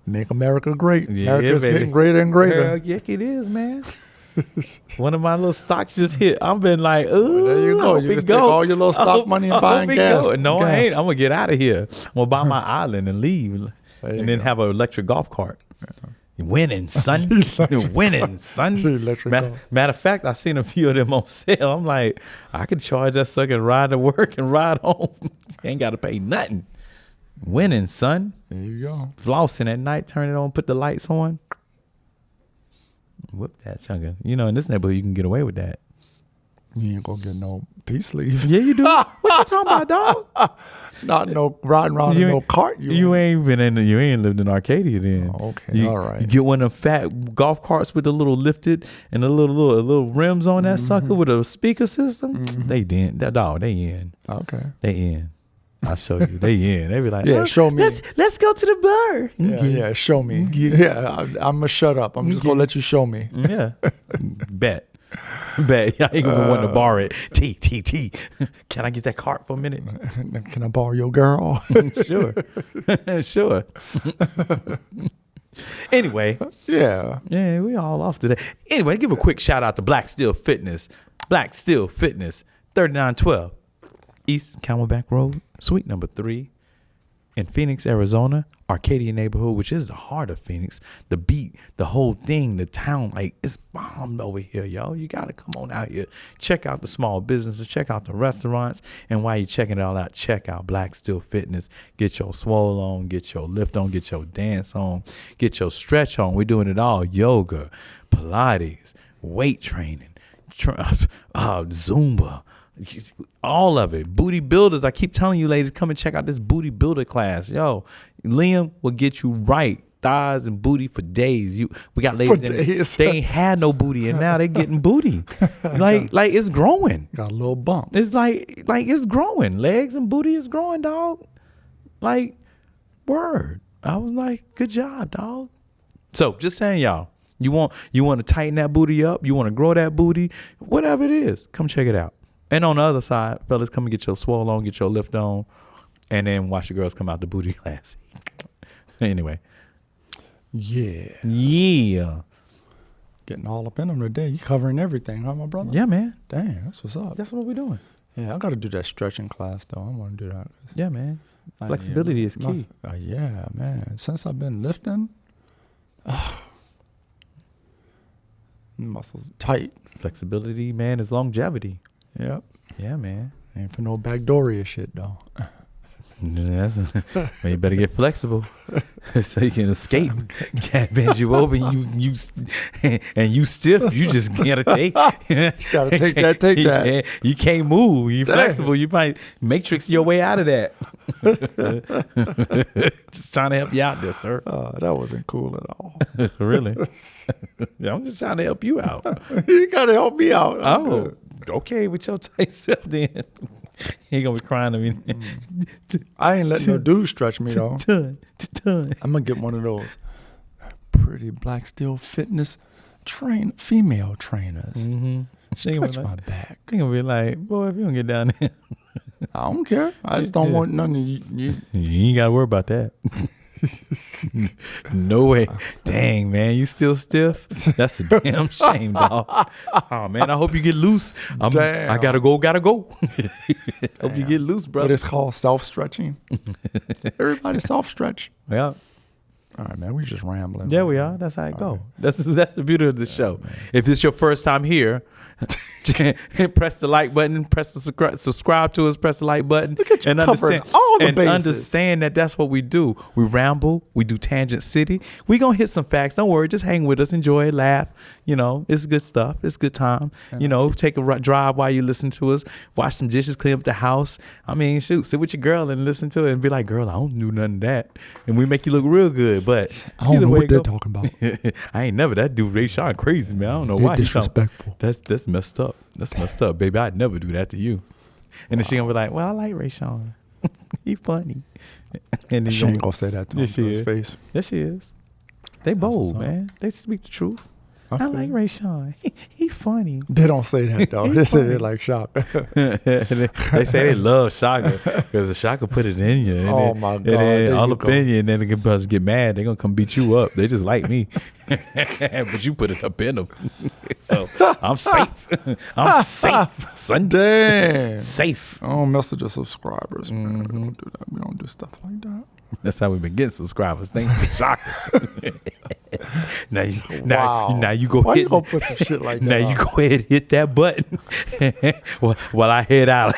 Make America great. Yeah, America's baby. getting greater and greater. Hell, yeah, it is, man. One of my little stocks just hit. I've been like, ooh, There you go. You just take all your little stock money and buying gas. No, I gas. ain't. I'm gonna get out of here. I'm gonna buy my island and leave, and then have an electric golf cart. Winning, son. Winning, son. Matter of fact, I seen a few of them on sale. I'm like, I could charge that sucker and ride to work and ride home. Ain't got to pay nothing. Winning, son. There you go. Flossing at night, turn it on, put the lights on. Whoop that chunker. You know, in this neighborhood, you can get away with that. You ain't gonna get no peace leave. Yeah, you do. What you talking about, dog? Not no riding around in no cart. You ain't lived in Arcadia then. Oh, okay, all right. You get one of them fat golf carts with the little lifted and the little rims on that sucker with a speaker system. They in. That dog, they in. Okay. They in. I'll show you. They in. They be like, yeah, show me. Let's go to the bar. Yeah, show me. Yeah, I'm gonna shut up. I'm just gonna let you show me. Yeah. Bet. I ain't gonna want to borrow it. T. Can I get that cart for a minute? Can I borrow your girl? Sure. Sure. Anyway. Yeah, we all off today. Anyway, give a quick shout out to Black Steel Fitness. Black Steel Fitness, 3912 East Camelback Road, Suite number 3 in Phoenix, Arizona, Arcadia neighborhood, which is the heart of Phoenix. The beat, the whole thing, the town, like it's bombed over here, yo. You got to come on out here. Check out the small businesses, check out the restaurants. And while you're checking it all out, check out Black Steel Fitness. Get your swole on, get your lift on, get your dance on, get your stretch on. We're doing it all. Yoga, Pilates, weight training, Zumba. All of it. Booty builders. I keep telling you, ladies, come and check out this booty builder class. Yo, Liam will get you right. Thighs and booty for days. We got ladies they ain't had no booty and now they getting booty. like it's growing. Got a little bump. It's like it's growing. Legs and booty is growing, dog. Like, word. I was like, good job, dog. So just saying, y'all, you want to tighten that booty up, you want to grow that booty, whatever it is, come check it out. And on the other side, fellas, come and get your swole on, get your lift on, and then watch the girls come out the booty class. Anyway. Yeah. Getting all up in them today. You covering everything, huh, my brother? Yeah, man. Damn, that's what's up. That's what we're doing. Yeah, I got to do that stretching class, though. I want to do that. Yeah, man. Flexibility is key. Yeah, man. Since I've been lifting, muscles tight. Flexibility, man, is longevity. Yep. Yeah, man. Ain't for no backdooria shit, though. Well, you better get flexible so you can escape. Can't bend you over and you stiff. You just gotta take. Gotta take that. You can't move. You flexible. You might matrix your way out of that. Just trying to help you out there, sir. That wasn't cool at all. Really? Yeah, I'm just trying to help you out. You gotta help me out. Okay, with your tight self then. He ain't gonna be crying to me. I ain't letting no dude stretch me though. I'm gonna get one of those pretty Black Steel Fitness female trainers. Mm-hmm. Stretch my back. He gonna be like, boy, if you don't get down there. I don't care. I just don't want none of you. You ain't gotta worry about that. No way. Dang, man, you still stiff? That's a damn shame, dog. Oh man, I hope you get loose. I gotta go. Hope you get loose, brother. What it's called, self-stretching. Everybody self-stretch. Yeah. All right, man, we just rambling. Yeah, we are. That's how it go. Right. That's the beauty of the show. If it's your first time here, press the like button, press the subscribe to us, press the like button, and understand that that's what we do. We ramble, we do Tangent City. We gonna hit some facts. Don't worry, just hang with us, enjoy, laugh. You know, it's good stuff. It's a good time. You know, take a drive while you listen to us. Wash some dishes, clean up the house. I mean, shoot, sit with your girl and listen to it and be like, girl, I don't do none of that, and we make you look real good. But I don't know what they're talking about. I ain't never. That dude Rayshon crazy, man. I don't know why. Disrespectful. That's messed up. That's messed up, baby. I'd never do that to you. And then she gonna be like, well, I like Rayshon. He funny. And then she ain't gonna say that to him to his face. Yes, she is. They bold, man. They speak the truth. I like Rayshon. He funny. They don't say that though. They say they like Shaka. They say they love Shaka because the Shaka put it in you. And Oh my God! And then There all you up go. in you, and then the brothers get mad. They're gonna come beat you up. They just like me, but you put it up in them. So I'm safe. I'm safe, son. Damn. Safe. I don't mess with the subscribers, man. We don't do that. We don't do stuff like that. That's how we've been getting subscribers. Thank you, Shaka. now you go Why hit. you gonna put some shit like that? Now you out? go ahead and hit that button while I head out.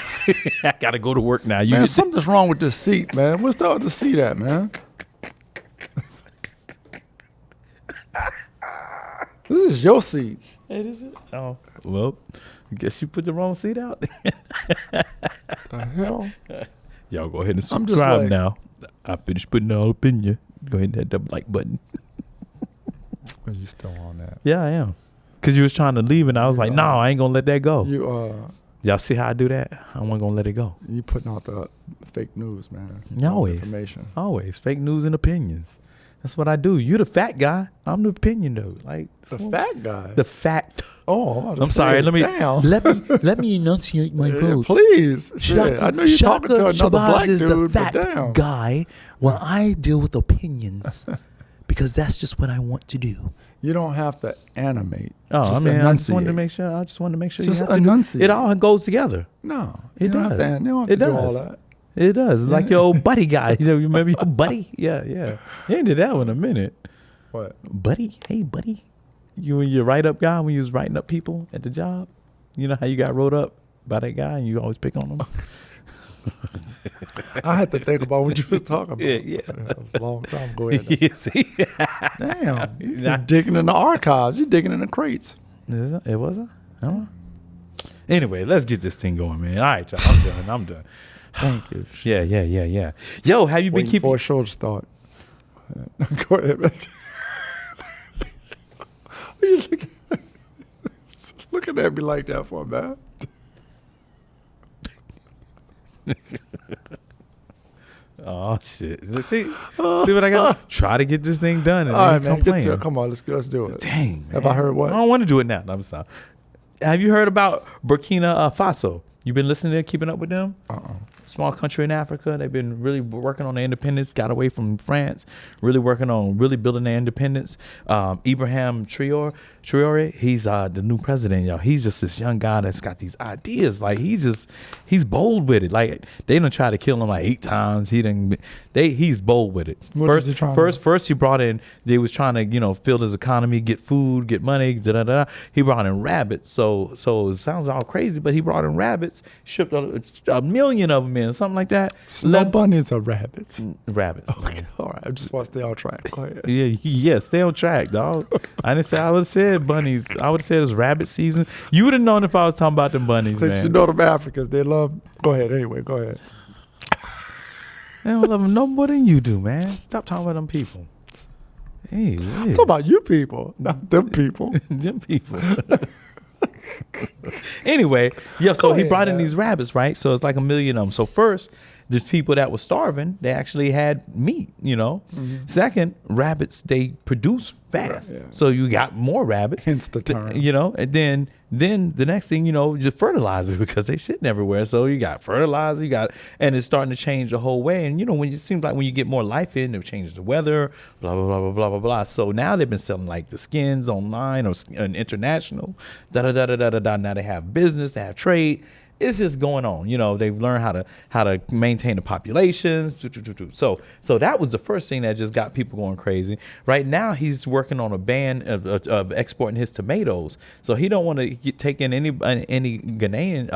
I gotta go to work now. You Man, get something's wrong with this seat, man. What's the other seat at, man? This is your seat. Hey, this is oh well. I guess you put the wrong seat out. The hell? Y'all go ahead and I'm just subscribe like- now. I finished putting it all up in you. Go ahead and hit that like button. Are you still on that? Yeah, I am. Cause you was trying to leave, and I was like, no, I ain't gonna let that go. Y'all see how I do that? I wasn't gonna let it go. You putting out the fake news, man. Always. Information. Always fake news and opinions. That's what I do. You the fat guy. I'm the opinion dude. Like The fat guy. the fact. Oh, I'm sorry. Let me Damn. let me enunciate my Yeah, quote. please. Shit, I know you're talking to another black is dude, the fact but damn. guy, while I deal with opinions because that's just what I want to do. You don't have to animate. Oh, Just I mean, I just wanted to enunciate. make sure. I just wanted to make sure Just you have to enunciate. it all goes together. No, It you don't have does. to, you don't have It to do all does. that. It does. Like your old buddy guy. You remember your buddy? Yeah. You ain't did that one in a minute. What? Buddy, hey buddy. You and your write up guy when you was writing up people at the job. You know how you got wrote up by that guy and you always pick on him? I had to think about what you was talking about. Yeah. That was a long time ago. Damn, You see? you're digging in the archives. You're digging in the crates. It was a? Anyway, let's get this thing going, man. All right, y'all. I'm done. Thank you. Yeah. Yo, have you been Waiting keeping? for a show to start. Go ahead, man. What you looking at me like that for, man? Oh shit! See what I got? Try to get this thing done, and All right, then man. you complain. Come on, let's do it. Dang, Have man. I heard what? I don't want to do it now. I'm sorry. Have you heard about Burkina Faso? You been listening to keeping up with them? Small country in Africa. They've been really working on their independence. Got away from France. Really working on really building their independence. Ibrahim Traore, he's the new president, y'all. He's just this young guy that's got these ideas. Like he's bold with it. Like they done try to kill him like 8 times. He's bold with it. What is he trying to do? First he brought in. They was trying to build his economy, get food, get money. He brought in rabbits. So it sounds all crazy, but he brought in rabbits. Shipped a million of them in, something like that. Snow bunnies or rabbits? Rabbits. Okay, all right. I just want to stay on track. Go ahead. Yeah, stay on track, dog. I didn't say I would have said bunnies. I would have said it was rabbit season. You would have known if I was talking about them bunnies, Since man. you know them Africans, they love. Go ahead. Anyway, go ahead. They don't love them no more than you do, man. Stop talking about them people. Hey, Talk about you people, not them people. them people. Anyway, so Go he ahead, brought in man. these rabbits, right? So it's like 1 million of them. So first, the people that were starving, they actually had meat, Second, rabbits, they produce fast. Right, yeah. So you got more rabbits. Hence the term. And then the next thing, the fertilizer, because they shitting everywhere. So you got fertilizer, and it's starting to change the whole way. And when it seems like when you get more life in, it changes the weather, blah, blah, blah, blah, blah, blah, blah. So now they've been selling like the skins online or international, da-da-da-da-da-da. Now they have business, they have trade. It's just going on. They've learned how to maintain the populations. So that was the first thing that just got people going crazy. Right now, he's working on a ban of exporting his tomatoes. So he don't want to take in any Ghanaian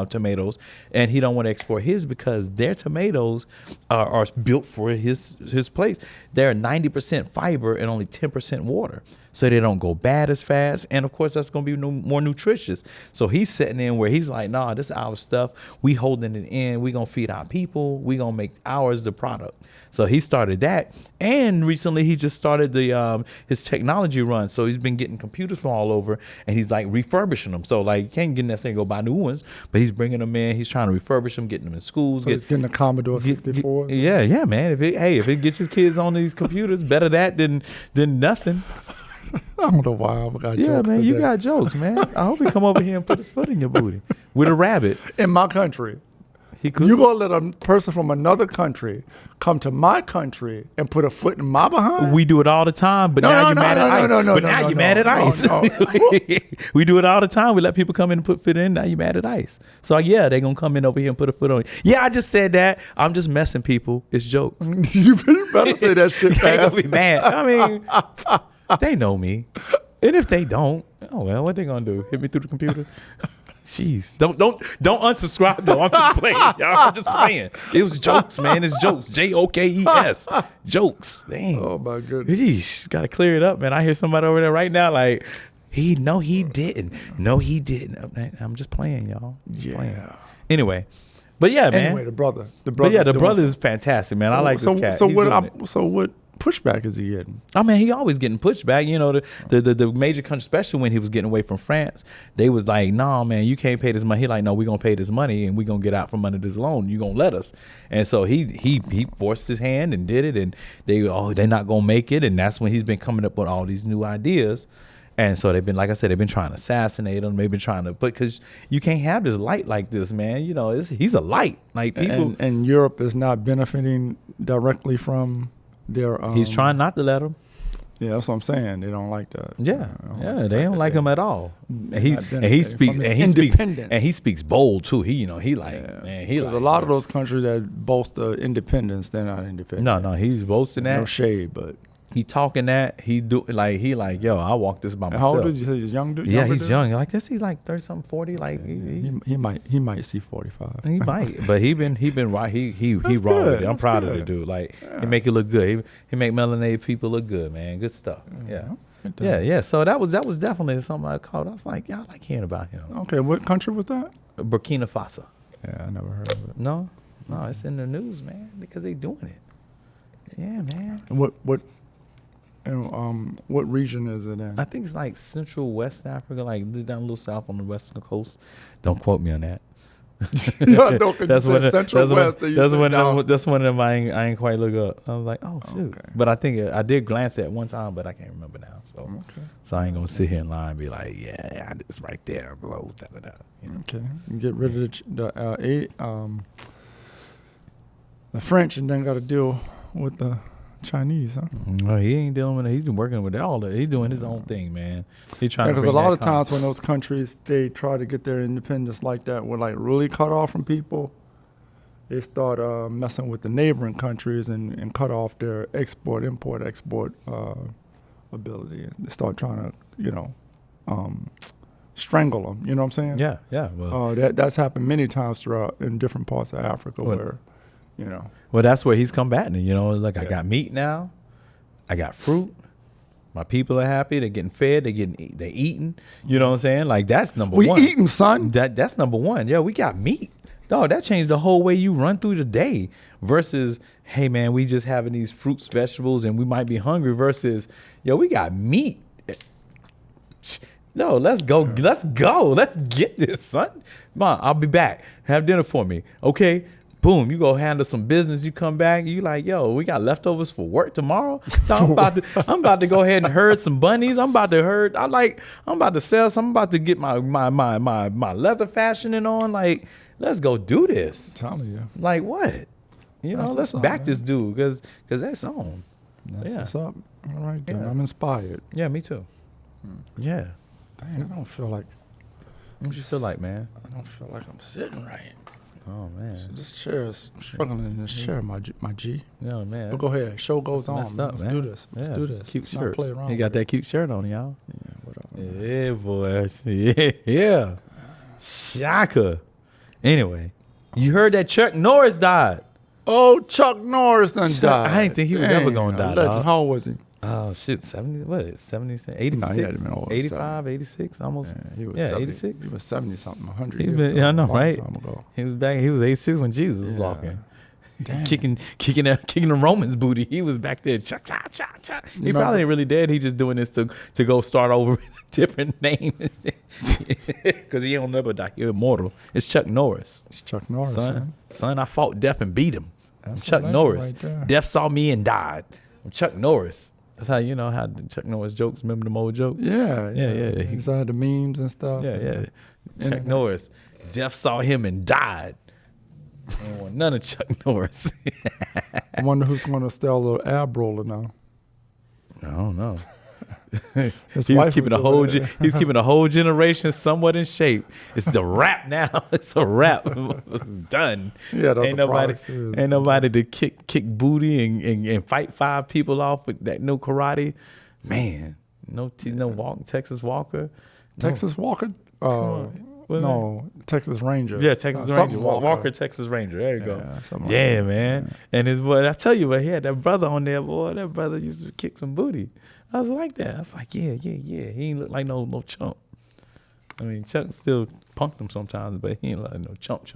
tomatoes, and he don't want to export his because their tomatoes are built for his place. They're 90% fiber and only 10% water. So they don't go bad as fast. And of course, that's going to be more nutritious. So he's sitting in where he's like, nah, this is our stuff. We holding it in. We going to feed our people. We going to make ours the product. So he started that. And recently he just started his technology run. So he's been getting computers from all over and he's like refurbishing them. So like you can't necessarily go buy new ones, but he's bringing them in. He's trying to refurbish them, getting them in schools. So he's getting a Commodore 64. Yeah, man. If it gets his kids on these computers, better that than nothing. I don't know why I got Yeah, jokes man, you today. got jokes, man. I hope he come over here and put his foot in your booty with a rabbit. In my country. He could. You gonna let a person from another country come to my country and put a foot in my behind? We do it all the time, but now you're mad at ICE. But now you're mad at ICE. We do it all the time. We let people come in and put foot in. Now you're mad at ICE. So yeah, they're gonna come in over here and put a foot on you. Yeah, I just said that. I'm just messing people. It's jokes. You better say that shit They gonna fast. be mad. I mean, they know me. And if they don't, oh well, what they gonna do? Hit me through the computer? Jeez, don't unsubscribe though. I'm just playing, y'all. I'm just playing. It was jokes, man. It's jokes. JOKES. Jokes. Dang. Oh my goodness. Yeesh, gotta clear it up, man. I hear somebody over there right now like, he didn't. No, he didn't. I'm just playing, y'all. Just playing. Anyway, but yeah, man. Anyway, the brother. But yeah, the brother is fantastic, man. I like this cat. So He's what? doing it. So what pushback is he getting? I mean, he always getting pushback. You know, the major country, especially when he was getting away from France, they was like, "Nah, man, you can't pay this money." He like, "No, we gonna pay this money and we gonna get out from under this loan. You gonna let us?" And so he forced his hand and did it. And they're not gonna make it. And that's when he's been coming up with all these new ideas. And so they've been, like I said, they've been trying to assassinate him. They've been trying to, because you can't have this light like this, man. You know, he's a light. Like people, And Europe is not benefiting directly from their. he's trying not to let him. Yeah, that's what I'm saying. They don't like that. They don't like him at all. And he speaks from his and he speaks independence. and he speaks bold too. He like man, he There's like a lot of those countries that boast of independence. They're not independent. No, he's boasting that. No shade, but He talking that. He like, yo, I walk this by myself. how old did you say he's young? Yeah, he's young. Like this, he's like 30 something, 40. Like He might see 45. he might, but he been right. He raw with good. it. I'm That's proud of good. the dude. Like he make it look good. He make melanated people look good, man. Good stuff. Yeah. So that was definitely something I caught. I was like, y'all like hearing about him. Okay, what country was that? Burkina Faso. Yeah, I never heard of it. No, it's in the news, man, because they doing it. Yeah, man. And what region is it in? I think it's like Central West Africa, like down a little south on the western coast. Don't quote me on that. Yeah, no, 'cause you said Central West. That's one of them I ain't quite look up. I was like, oh shoot. Okay. But I think I did glance at one time, but I can't remember now. So I ain't gonna sit here and lie and be like, yeah, it's right there below. You know? Okay, you get rid of the French, and then got to deal with the Chinese, huh? Well, he ain't dealing with it. He's been working with all that. He's doing his own thing, man. He trying to Because bring a lot that of times when those countries they try to get their independence like that, we're like really cut off from people. They start messing with the neighboring countries and cut off their export ability. And they start trying to, strangle them. You know what I'm saying? Yeah. Well, that's happened many times throughout in different parts of Africa where. Well, that's where he's combating it. Like I got meat now, I got fruit. My people are happy. They're getting fed. They're eating. You know what I'm saying? Like that's number one. We eating, son. That's number one. Yeah, we got meat. Dog, that changed the whole way you run through the day. Versus, hey man, we just having these fruits, vegetables, and we might be hungry. Versus, yo, we got meat. No, let's go. Let's go. Let's get this, son. Mom, I'll be back. Have dinner for me. Okay. Boom, you go handle some business. You come back, you like, yo, we got leftovers for work tomorrow. So I'm about to go ahead and herd some bunnies. I'm about to sell some. I'm about to get my leather fashioning on. Like, let's go do this. I'm telling you. Like what? Let's back this dude because that's on. That's what's up. All right, then. I'm inspired. Yeah, me too. Yeah. Dang, I don't feel like. What you feel like, man? I don't feel like I'm sitting right. Oh man, so this chair is struggling in this chair, my G. Yeah, man. But go ahead, show goes on. Let's do this. Let's do this. Cute Let's shirt. Not play around. He got that cute shirt on, y'all. Yeah, whatever. Yeah, boy. Yeah. Shaka. Anyway, you heard that Chuck Norris died. Oh, Chuck Norris done died. I didn't think he was ever gonna die. Legend. How old was he? Oh shit, 70, what is it, 70, 86, No, he had to been old, 85, 86, almost. Yeah, he was 70, 86. He was 70 something, 100 He years been, ago. yeah, I know, a long right? time ago. He was 86 when Jesus was walking. Damn. Kicking the Romans booty. He was back there. Cha, cha, cha, cha. He Remember- probably ain't really dead. He just doing this to go start over with a different name. Because he don't never die. He's immortal. It's Chuck Norris. It's Chuck Norris, Son, I fought death and beat him. I'm That's a Chuck legend Norris. right there. Death saw me and died. I'm Chuck Norris. That's how you know how Chuck Norris jokes. Remember them old jokes? Yeah. Yeah. He had the memes and stuff. Yeah. Chuck Norris. Death saw him and died. I don't want none of Chuck Norris. I wonder who's going to sell a little ab roller now. I don't know. His He was wife keeping doing it. he's keeping a whole generation somewhat in shape. It's the rap now. It's a rap. It's done. Yeah, Ain't nobody to kick booty and fight 5 people off with that no karate. Man, no walk Texas Walker. Texas Walker? Texas Ranger. Yeah, Texas Something Ranger. Walker, Texas Ranger. There you go. Something Yeah, like that. man. And his boy, I tell you, but he had that brother on there, boy. That brother used to kick some booty. I was like that. I was like, yeah. He ain't look like no chump. I mean, Chuck still punked him sometimes, but he ain't like no chump.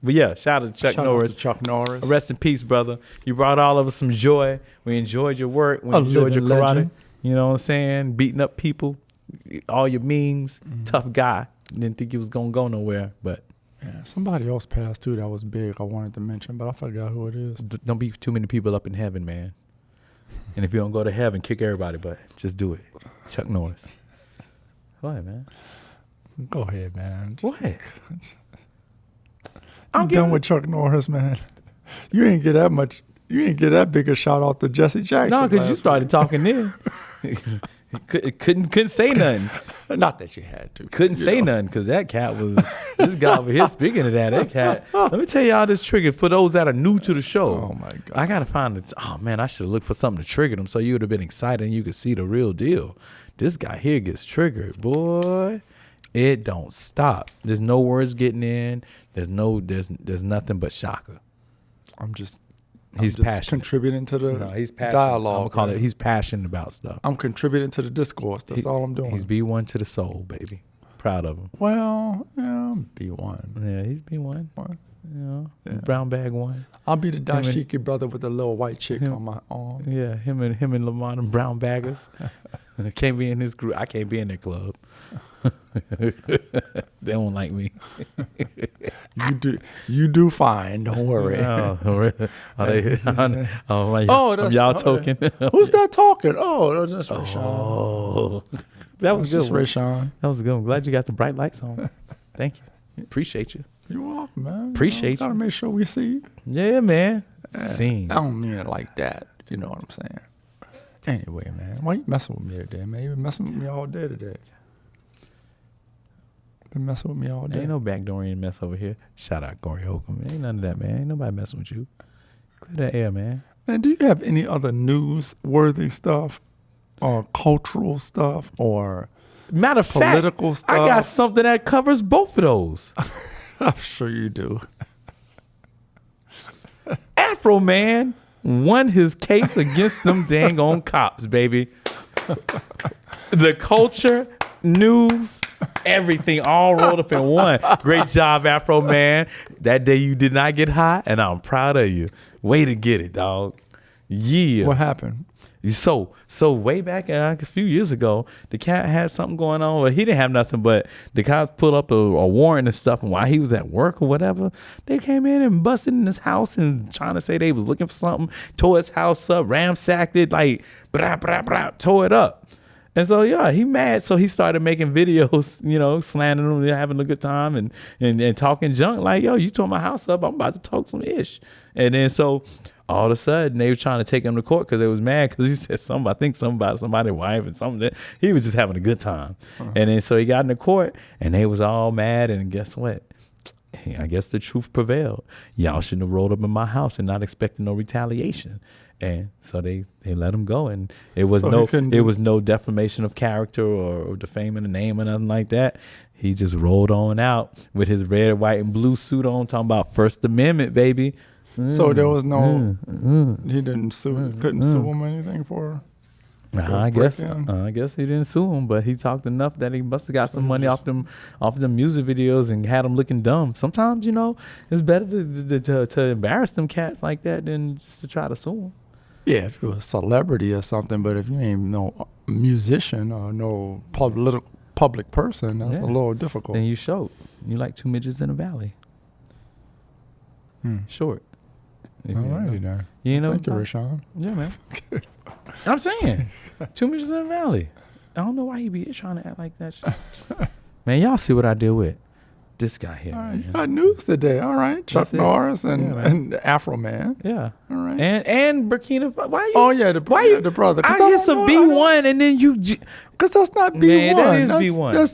But yeah, shout out to Chuck Norris. Chuck Norris. Rest in peace, brother. You brought all of us some joy. We enjoyed your work. We A enjoyed your living karate. legend. You know what I'm saying? Beating up people. All your memes. Tough guy. Didn't think he was going to go nowhere, but. Yeah, somebody else passed too that was big I wanted to mention, but I forgot who it is. Don't be too many people up in heaven, man. And if you don't go to heaven, kick everybody, but just do it. Chuck Norris. Go ahead, man. Go ahead, man. What? I'm done with Chuck Norris, man. You ain't get that much. You ain't get that big a shout out to Jesse Jackson. No, because you last started talking then. Couldn't say nothing. week. Not that you had to. Couldn't say nothing because that cat was this guy over here. Speaking of that cat. Let me tell y'all this trigger for those that are new to the show. Oh my God. I gotta find it. Oh man, I should look for something to trigger them so you would have been excited and you could see the real deal. This guy here gets triggered, boy. It don't stop. There's no words getting in. There's nothing but Shaka. He's passionate. Contributing to the He's passionate. dialogue. I'm gonna call man. it. He's passioned about stuff. I'm contributing to the discourse. That's all I'm doing. He's B1 to the soul, baby. Proud of him. Well, yeah, B1. Yeah, he's B1. One. You know, Yeah. brown bag 1. I'll be the Him and- dashiki brother with the little white chick him- on my arm. Yeah, him and Lamont and brown baggers. Can't be in his group. I can't be in their club. They don't like me. You do fine. Don't worry. Oh, really? Are they? that's- y'all talking. Who's that talking? Oh, that's Rayshon. Oh, that was That's good. just Rayshon. That was good. I'm glad you got the bright lights on. Thank you. Appreciate you. You're welcome, man. Appreciate Gotta you. make sure we see you. Yeah, man. Scene. I don't mean it like that. You know what I'm saying? Anyway, man, why you messing with me today, man? You been messing with me all day today. Been messing with me all day. Ain't no backdooring mess over here. Shout out Corey Holcomb. Ain't none of that, man. Ain't nobody messing with you. Clear that air, man. Man, do you have any other newsworthy stuff or cultural stuff or Matter of fact, political stuff? I got something that covers both of those. I'm sure you do. Afroman won his case against them dang on cops, baby. The culture, news, everything all rolled up in one. Great job, Afroman. That day you did not get high, and I'm proud of you. Way to get it, dog. Yeah. What happened? So way back a few years ago, the cat had something going on. Well, he didn't have nothing, but the cops put up a warrant and stuff. And while he was at work or whatever, they came in and busted in his house and trying to say they was looking for something. Tore his house up, ransacked it, like tore it up. And so yeah, he mad. So he started making videos, you know, slandering them, having a good time and talking junk. Like, yo, you tore my house up. I'm about to talk some ish. And then so all of a sudden they were trying to take him to court because they was mad because he said something, I think something about somebody's wife and something that he was just having a good time. And then so he got into court and they was all mad, and guess what? I guess the truth prevailed. Y'all shouldn't have rolled up in my house and not expecting no retaliation. And so they let him go, and it was no defamation of character or defaming the name or nothing like that. He just rolled on out with his red, white, and blue suit on, talking about First Amendment, baby. So there was no, he didn't sue, couldn't sue him or anything for. I guess he didn't sue him, but he talked enough that he must have got some money off them music videos and had them looking dumb. Sometimes, you know, it's better to embarrass them cats like that than just to try to sue them. Yeah, if you're a celebrity or something, but if you ain't no musician or no public person, that's a little difficult. Then you showed. You like two midgets in a valley. Short. All righty then. You know. Thank you, Rayshon. Yeah, man. I'm saying 2 meters in the valley. I don't know why he be trying to act like that shit. Man, y'all see what I deal with. This guy here. All right, Man. you got news today. All right, Chuck That's it. Norris and, Yeah, man. and Afroman. Yeah. All right. And Burkina Faso. Why you? Oh yeah, the Why you? the brother. 'Cause I hear some B1 and then you. Because that's not B1. Man, that is that's,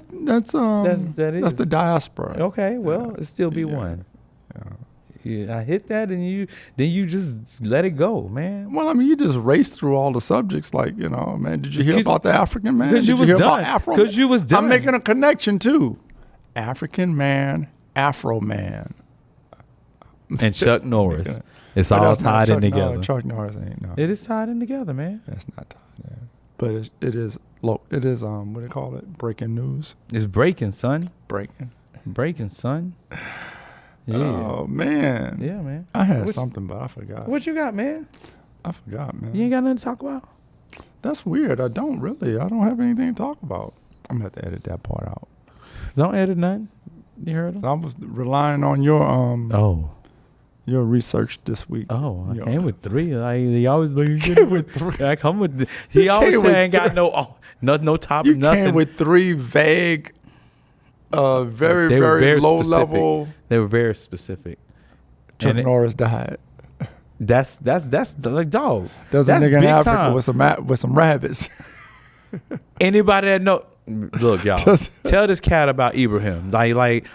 B1. That's the diaspora. Okay, well, it's still B1. Yeah, I hit that and you just let it go, man. Well, I mean, you just raced through all the subjects, like, you know, man. Did you hear about the African man? Because you Did was you hear done. about Afro? Because you was done. I'm making a connection too. African man, Afro man. And Chuck Norris. It's But all that's not tied in Chuck together. Norris. Chuck Norris ain't no. It is tied in together, man. That's not tied in. But it is what do they call it? Breaking news. It's breaking, son. Breaking. Breaking, son. Yeah. Oh man. Yeah, man. I had something, but I forgot. What you got, man? I forgot, man. You ain't got nothing to talk about? That's weird. I don't have anything to talk about. I'm gonna have to edit that part out. Don't edit nothing. You heard him? So I was relying on your your research this week. Oh, I Yo. came with 3. Like, he always You came with 3. I come with. He always came say with I ain't got no topic, You nothing. came with 3 vague, very They were very low specific. level. They were very specific. Chuck And Norris died. That's like, dog. There's a That's nigga in big Africa time. with some rabbits. Anybody that know, look, y'all, tell this cat about Ibrahim. Like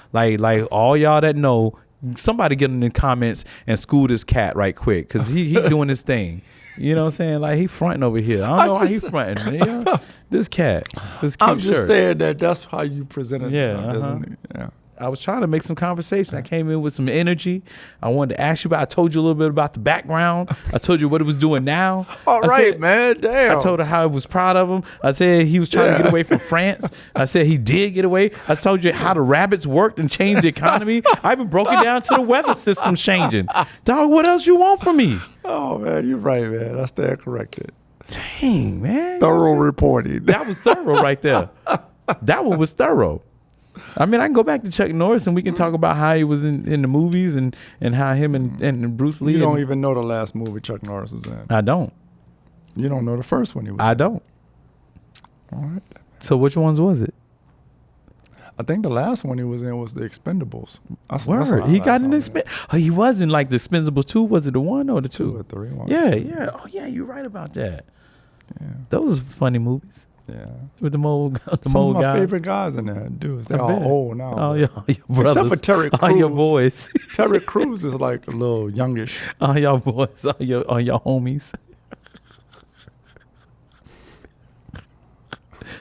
all y'all that know, somebody get in the comments and school this cat right quick, because he doing his thing. You know what I'm saying? Like, he fronting over here. I don't know why he fronting. You know? This cat, this cute I'm just shirt. saying that's how you presented Yeah, yourself, isn't it? Yeah. I was trying to make some conversation. I came in with some energy. I wanted to ask you about. I told you a little bit about the background. I told you what it was doing now. All I right, said- man. Damn. I told her how I was proud of him. I said he was trying to get away from France. I said he did get away. I told you how the rabbits worked and changed the economy. I even broke it down to the weather system changing. Dog, what else you want from me? Oh man, you're right, man. I stand corrected. Dang, man. Thorough reporting. That was thorough right there. That one was thorough. I mean, I can go back to Chuck Norris and we can talk about how he was in the movies and how him and Bruce Lee. You don't even know the last movie Chuck Norris was in. I don't. You don't know the first one he was I in. don't. All right. So which ones was it? I think the last one he was in was The Expendables. That's Word. what He I got last an saw. he was in like the Expendables 2. Was it the 1 or the 2? 2 or 3. One. Yeah. Oh, yeah, you're right about that. Yeah. Those funny movies Yeah. with the old Some of my guys. favorite guys in there, dudes. They're I all bet. old now. All but your brothers. Except for Terry Crews. All your boys. Terry Crews is like a little youngish. All your boys. All your homies.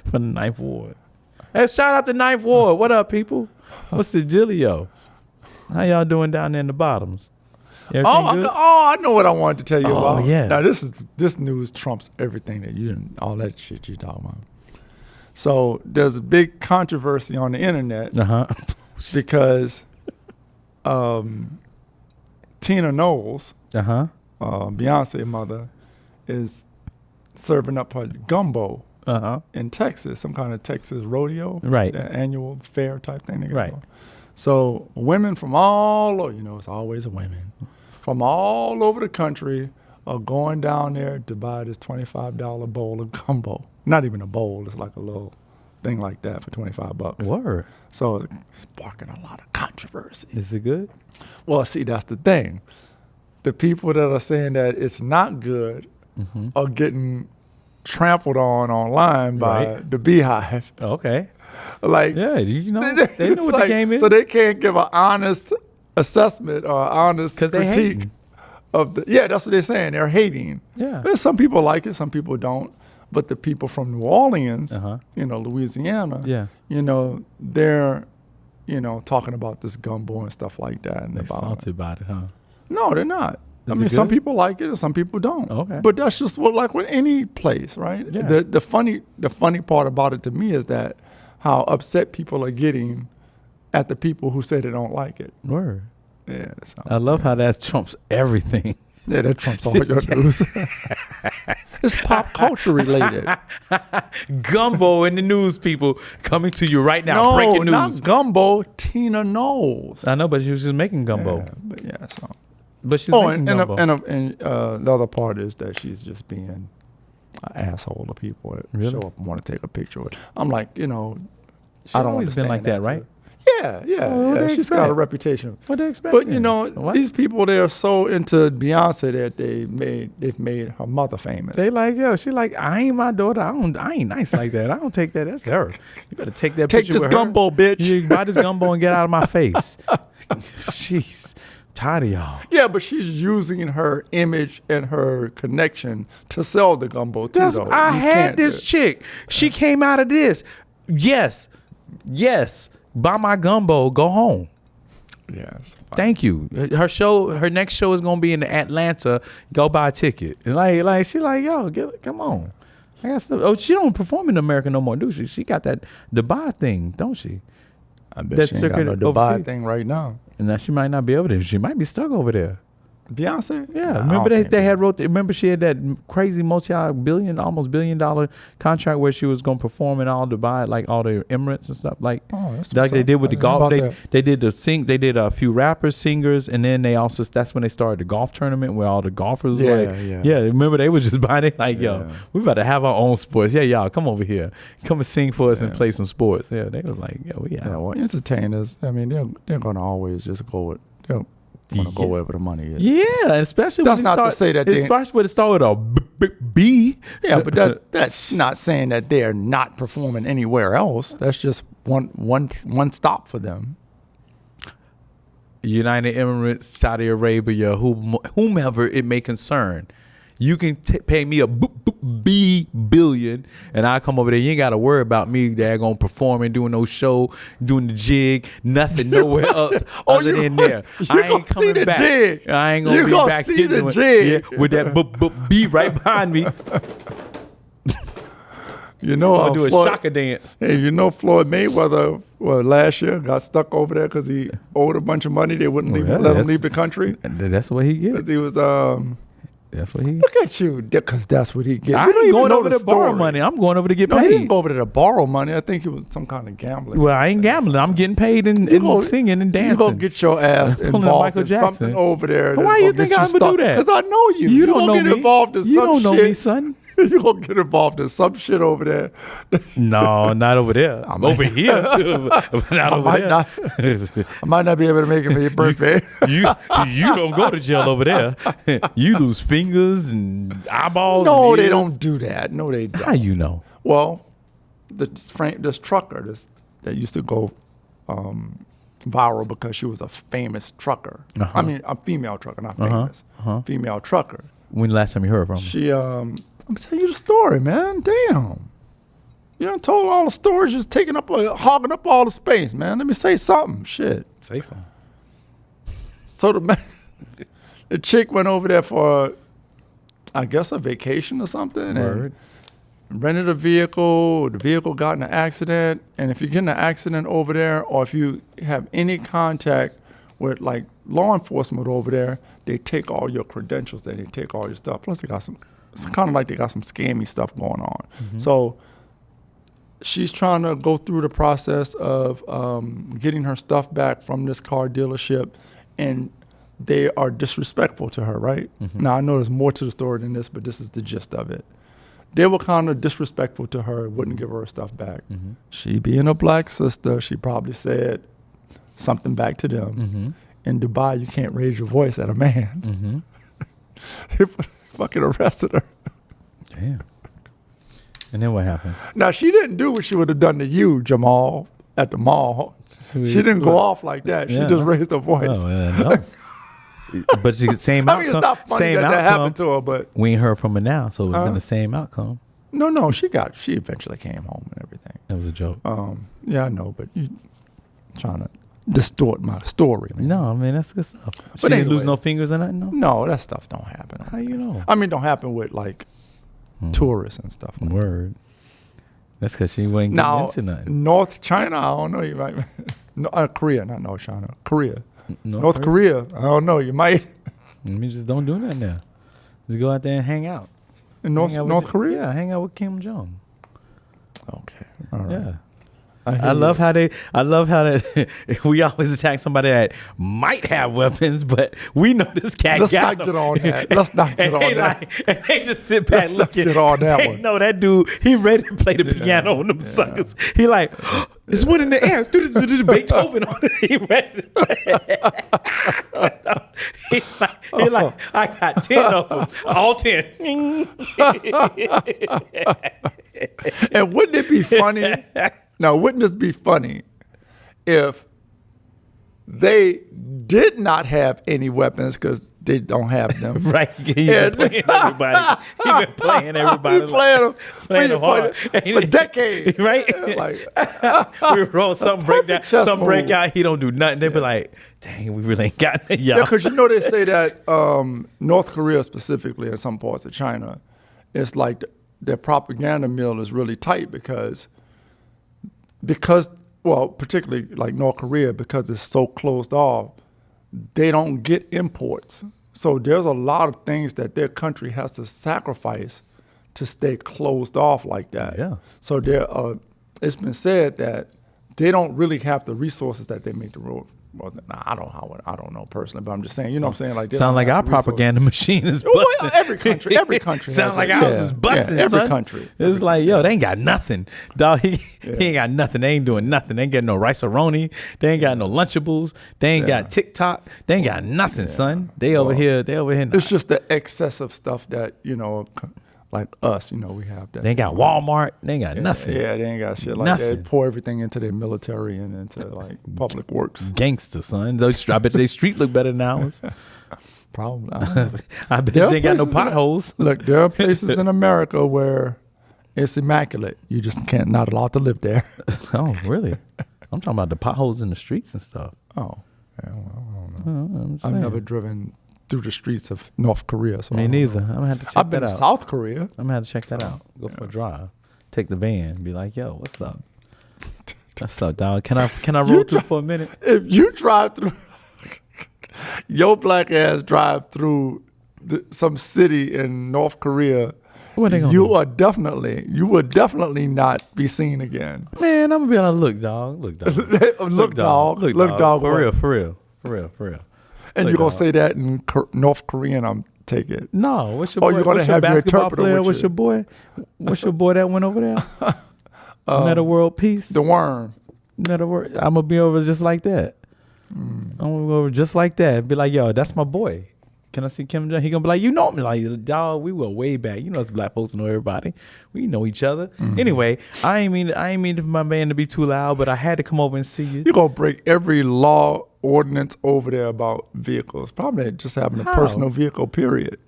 From the 9th Ward. Hey, shout out to 9th Ward. What up, people? What's the dealio? How y'all doing down there in the bottoms? Everything good? I know what I wanted to tell you Oh, about. yeah. Now this news trumps everything that all that shit you talking about. So there's a big controversy on the internet Uh-huh. because Tina Knowles, Uh-huh. Beyonce mother, is serving up her Gumbo Uh-huh. in Texas, some kind of Texas rodeo, Right. the annual fair type thing. Right. So women from all over, it's always women, from all over the country are going down there to buy this $25 bowl of gumbo. Not even a bowl, it's like a little thing like that for $25. Word. So it's sparking a lot of controversy. Is it good? Well, see, that's the thing. The people that are saying that it's not good are getting trampled on online by Right. the Beehive. Okay. Like, Yeah, they know it's what the game is. So they can't give an honest assessment or honest 'Cause they critique hating. of the. Yeah, that's what they're saying. They're hating. Yeah. There's some people like it, some people don't. But the people from New Orleans, Uh-huh. Louisiana, Yeah. they're, talking about this gumbo and stuff like that. And They about salty about it, huh? No, they're not. Is I mean, it some good? people like it and some people don't. Okay. But that's just like with any place, right? Yeah. The funny part about it to me is that how upset people are getting at the people who say they don't like it. Word. Yeah. So, I love how that trumps everything. yeah, that trumps all your news. It's pop culture related. Gumbo in the news, people, coming to you right now. No, Breaking not news. Gumbo. Tina Knowles. I know, but she was just making gumbo. Yeah, but yeah, so. But she's Oh, making and gumbo. the other part is that she's just being asshole of people that Really? show up and want to take a picture with. I'm like, She's I don't always been understand like that, too. right? Yeah, So what they she's got a expect? reputation. What they expect? But What? these people, they are so into Beyonce that they've made her mother famous. They like, yo, she like, I ain't my daughter. I ain't nice like that. I don't take that. That's her. You better take that Take picture this with gumbo, her. bitch. You buy this gumbo and get out of my face. Jeez. Tired of y'all. Yeah, but she's using her image and her connection to sell the gumbo too. That's, though. I You had can't this chick. She came out of this. Yes. Buy my gumbo. Go home. Yes. Thank you. Her next show is gonna be in Atlanta. Go buy a ticket. And like she like, yo, come on. I got stuff. Oh, she don't perform in America no more, do she? She got that Dubai thing, don't she? I bet That she ain't got no circuit Dubai overseas. thing right now. And now she might not be able to. She might be stuck over there. Beyonce? Yeah, Nah, I remember don't think they had wrote. Remember she had that crazy almost $1 billion contract where she was going to perform in all Dubai, like all the Emirates and stuff, like that's like what's they up. did with I the didn't know golf. about They did they did a few rappers, singers, and then they also that's when they started the golf tournament where all the golfers Yeah. Remember they was just buying it like yo, Yeah. we about to have our own sports. Yeah, y'all come over here, come and sing for us and play some sports. Yeah, they was like yo, Yeah, well, entertainers, I mean, they're going to always just go with, they're going to go wherever the money is. Yeah, especially That's when not to say that they- especially when it start with a B. Yeah, but that's not saying that they're not performing anywhere else. That's just one stop for them. United Emirates, Saudi Arabia, whomever it may concern. You can pay me a B billion, and I come over there. You ain't got to worry about me. They're gonna perform and doing no show, doing the jig, nothing nowhere else other than there. I ain't coming back. Jig. I ain't gonna You be gonna back see here the doing- jig. yeah, with that B right behind me. You know, I'll do a Floyd, Shaka dance. Hey, Floyd Mayweather, last year got stuck over there because he owed a bunch of money. They wouldn't let him that's- leave the country And that's what he because gets. he was. That's what he. Look at you, because that's what he gets. I You don't ain't even going know over the to borrow story. money. I'm going over to get No, he didn't paid. go over there to borrow money. I think it was some kind of gambling. Well, I ain't gambling. I'm getting paid and singing and dancing. You go get your ass Pulling a involved Michael in Jackson. something over there. Why you think I'm gonna do that? Because I know you. You don't know get me. involved in You some don't know shit. me, son. You gonna get involved in some shit over there. No, not over there. I'm over here. But not over there. I might not be able to make it for your birthday. you don't go to jail over there. You lose fingers and eyeballs. No, and they ears. don't do that. No, they don't. How you know? Well, this trucker that used to go viral because she was a famous trucker. Uh-huh. I mean, a female trucker, not famous. Female trucker. When the last time you heard from her? She, I'm telling you the story, man. Damn. You done told all the stories, just hogging up all the space, man. Let me say something. Shit. Say something. So the chick went over there for, I guess, a vacation or something. Word. And rented a vehicle. The vehicle got in an accident. And if you get in an accident over there, or if you have any contact with like law enforcement over there, they take all your credentials. They take all your stuff. Plus, they got it's kind of like they got some scammy stuff going on. Mm-hmm. So she's trying to go through the process of getting her stuff back from this car dealership, and they are disrespectful to her, right? Mm-hmm. Now, I know there's more to the story than this, but this is the gist of it. They were kind of disrespectful to her, wouldn't give her her stuff back. Mm-hmm. She being a black sister, she probably said something back to them. Mm-hmm. In Dubai, you can't raise your voice at a man. Mm-hmm. They fucking arrested her. Damn. And then what happened? Now, she didn't do what she would have done to you, Jamal, at the mall. She didn't go off like that. She Yeah. just raised her voice. Oh, no. But she same I outcome. mean, it's not funny same that outcome. happened to her, but We ain't heard from her now, so it's Huh? been the same outcome. no, she eventually came home and everything. That was a joke. Yeah, I know, but you trying to distort my story, man. No, I mean that's good stuff. She But didn't lose anyway. no fingers or nothing. No. No, that stuff don't happen. How you know? I mean, don't happen with like tourists and stuff. Like Word. That's because she wasn't now, getting into nothing. North China, I don't know. You might. No, Korea, not North China. Korea. No, North Korea. I don't know. You might. I mean, just don't do nothing there. Just go out there and hang out. In North Hang out with Korea? Yeah, hang out with Kim Jong. Okay. All right. Yeah. I love how that we always attack somebody that might have weapons, but we know this cat Let's got not them. get on that. Let's not get And on they that. and they just sit back Let's not looking. get on that They one. know that dude, he ready to play the piano on them suckers. He like, there's one in the air. Beethoven on it. He ready to play. he like, I got 10 of them. All 10. And wouldn't it be funny? Now, wouldn't this be funny if they did not have any weapons because they don't have them? Right. He been playing everybody. He been playing everybody. He playing them. Playing them hard. For decades. Right? Like, We roll something break down, chess some break move. out. He don't do nothing. They be like, dang, we really ain't got it, y'all. yeah, because they say that North Korea specifically and some parts of China, it's like their propaganda mill is really tight because, well, particularly like North Korea, because it's so closed off, they don't get imports. So there's a lot of things that their country has to sacrifice to stay closed off like that. Yeah. So it's been said that they don't really have the resources that they make the road. Well, I don't know personally, but I'm just saying, you know what I'm saying? Like they Sound don't like have our the resources. propaganda machine is Well, busting. every country Sound has like it. ours Yeah, is busting. yeah, every son. country. It's like, yo, they ain't got nothing, dog. He ain't got nothing. They ain't doing nothing. They ain't got no rice-a-roni. They ain't got no Lunchables. They ain't got TikTok. They ain't got nothing, son. They over here. It's just the excessive stuff that, like us, we have that. They ain't got Walmart. They ain't got nothing. Yeah, they ain't got shit like Nothing. that. They pour everything into their military and into like public works. Gangster, son. I bet they street look better than ours. Probably. I bet There are they ain't got no places in- potholes. Look, there are places in America where it's immaculate. You just not allowed to live there. Oh, really? I'm talking about the potholes in the streets and stuff. Oh, yeah, well, I don't know. I'm I've saying. never driven through the streets of North Korea. So I Me don't neither. know. I'm gonna have to check I've been that to out. South Korea. I'm gonna have to check that out. Go for a drive. Take the van. Be like, yo, what's up? What's up, dog? Can I roll through for a minute? If you drive through, your black ass drive through some city in North Korea, What they gonna you do? will definitely not be seen again. Man, I'm gonna be like, look, dog. Look, dog. Look, dog. Look, dog. For what? real, for real, for real, for real. And Look, you're gonna dog. say that in North Korean. I'm take it. No, what's your Oh, boy? you're gonna What's your have your basketball interpreter player? with What's you. your boy? What's your boy that went over there? Meta World Peace. The worm. Meta World. I'm gonna be over just like that. I'm gonna go over just like that. Be like, yo, that's my boy. Can I see Kim Jong? He gonna be like, you know me, like, dog. We were way back. You know, us black folks know everybody. We know each other. Anyway, I ain't mean for my man to be too loud, but I had to come over and see you. You're gonna break every law ordinance over there about vehicles. Probably just having a How? personal vehicle. Period.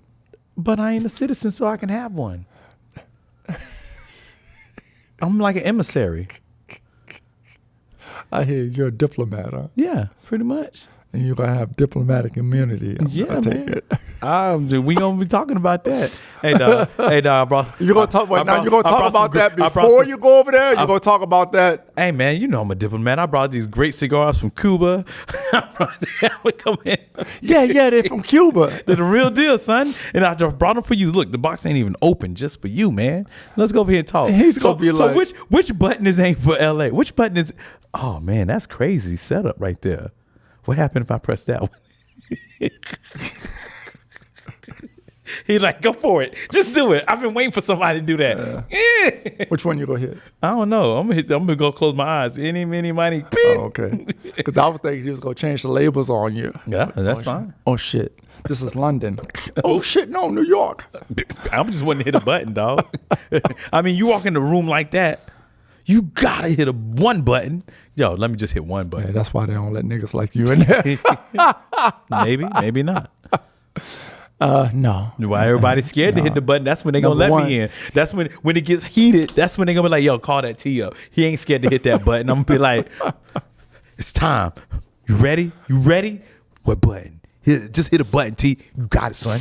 But I ain't a citizen, so I can have one. I'm like an emissary. I hear you're a diplomat, huh? Yeah, pretty much. And you're gonna have diplomatic immunity. Yeah, I take man. it. We gonna be talking about that. Hey, dog, bro. You're gonna talk about I you're gonna talk brought some about that I brought before some- you go over there. You're gonna talk about that. Hey, man, you know I'm a diplomat. I brought these great cigars from Cuba. I brought them. We come in. Yeah, they're from Cuba. They're the real deal, son. And I just brought them for you. Look, the box ain't even open just for you, man. Let's go over here and talk. And he's gonna be so like- which button is ain't for LA? Which button is? Oh man, that's crazy setup right there. What happened if I press that one? He like, go for it. Just do it. I've been waiting for somebody to do that. Which one you gonna hit? I don't know. I'm gonna go close my eyes. Any, many, money. Oh, okay. Because I was thinking he was gonna change the labels on you. Yeah, that's fine. Oh shit. This is London. Oh shit, no, New York. I'm just wanting to hit a button, dog. I mean, you walk in the room like that, you gotta hit one button. Yo, let me just hit one Yeah, button. that's why they don't let niggas like you in there. Maybe not. No. Why everybody's scared to hit the button? That's when they gonna Number let one. me in. That's when it gets heated. That's when they gonna be like, yo, call that T up. He ain't scared to hit that button. I'm gonna be like, it's time. You ready? You ready? What button? Just hit a button, T. You got it, son.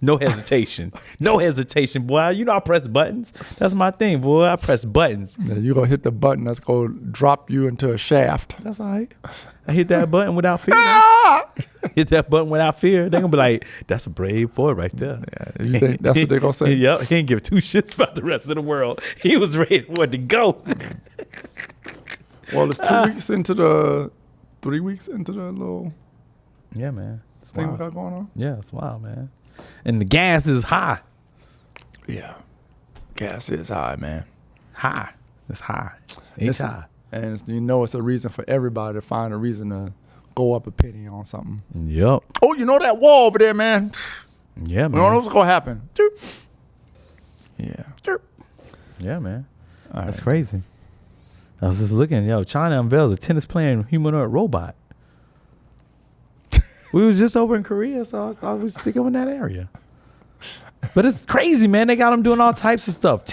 No hesitation. No hesitation, boy. You know I press buttons. That's my thing, boy. I press buttons. Yeah, you gonna hit the button that's gonna drop you into a shaft. That's all right. I hit that button without fear. Hit that button without fear. They gonna be like, that's a brave boy right there. Yeah, you think that's what they gonna say? Yep. He ain't give two shits about the rest of the world. He was ready for it to go. Well, it's 2 weeks into the 3 weeks into the little Yeah, man. It's thing we wild. got going on. Yeah, it's wild, man. And the gas is high. Yeah, gas is high, man. High. It's high. It's high. And you know it's a reason for everybody to find a reason to go up a penny on something. Yep. Oh, you know that wall over there, man? Yeah, We don't know man. what's going to happen. Yeah. Yeah, man. All That's right. crazy. I was just looking. Yo, China unveils a tennis playing humanoid robot. We was just over in Korea, so I thought we'd stick them in that area. But it's crazy, man. They got them doing all types of stuff.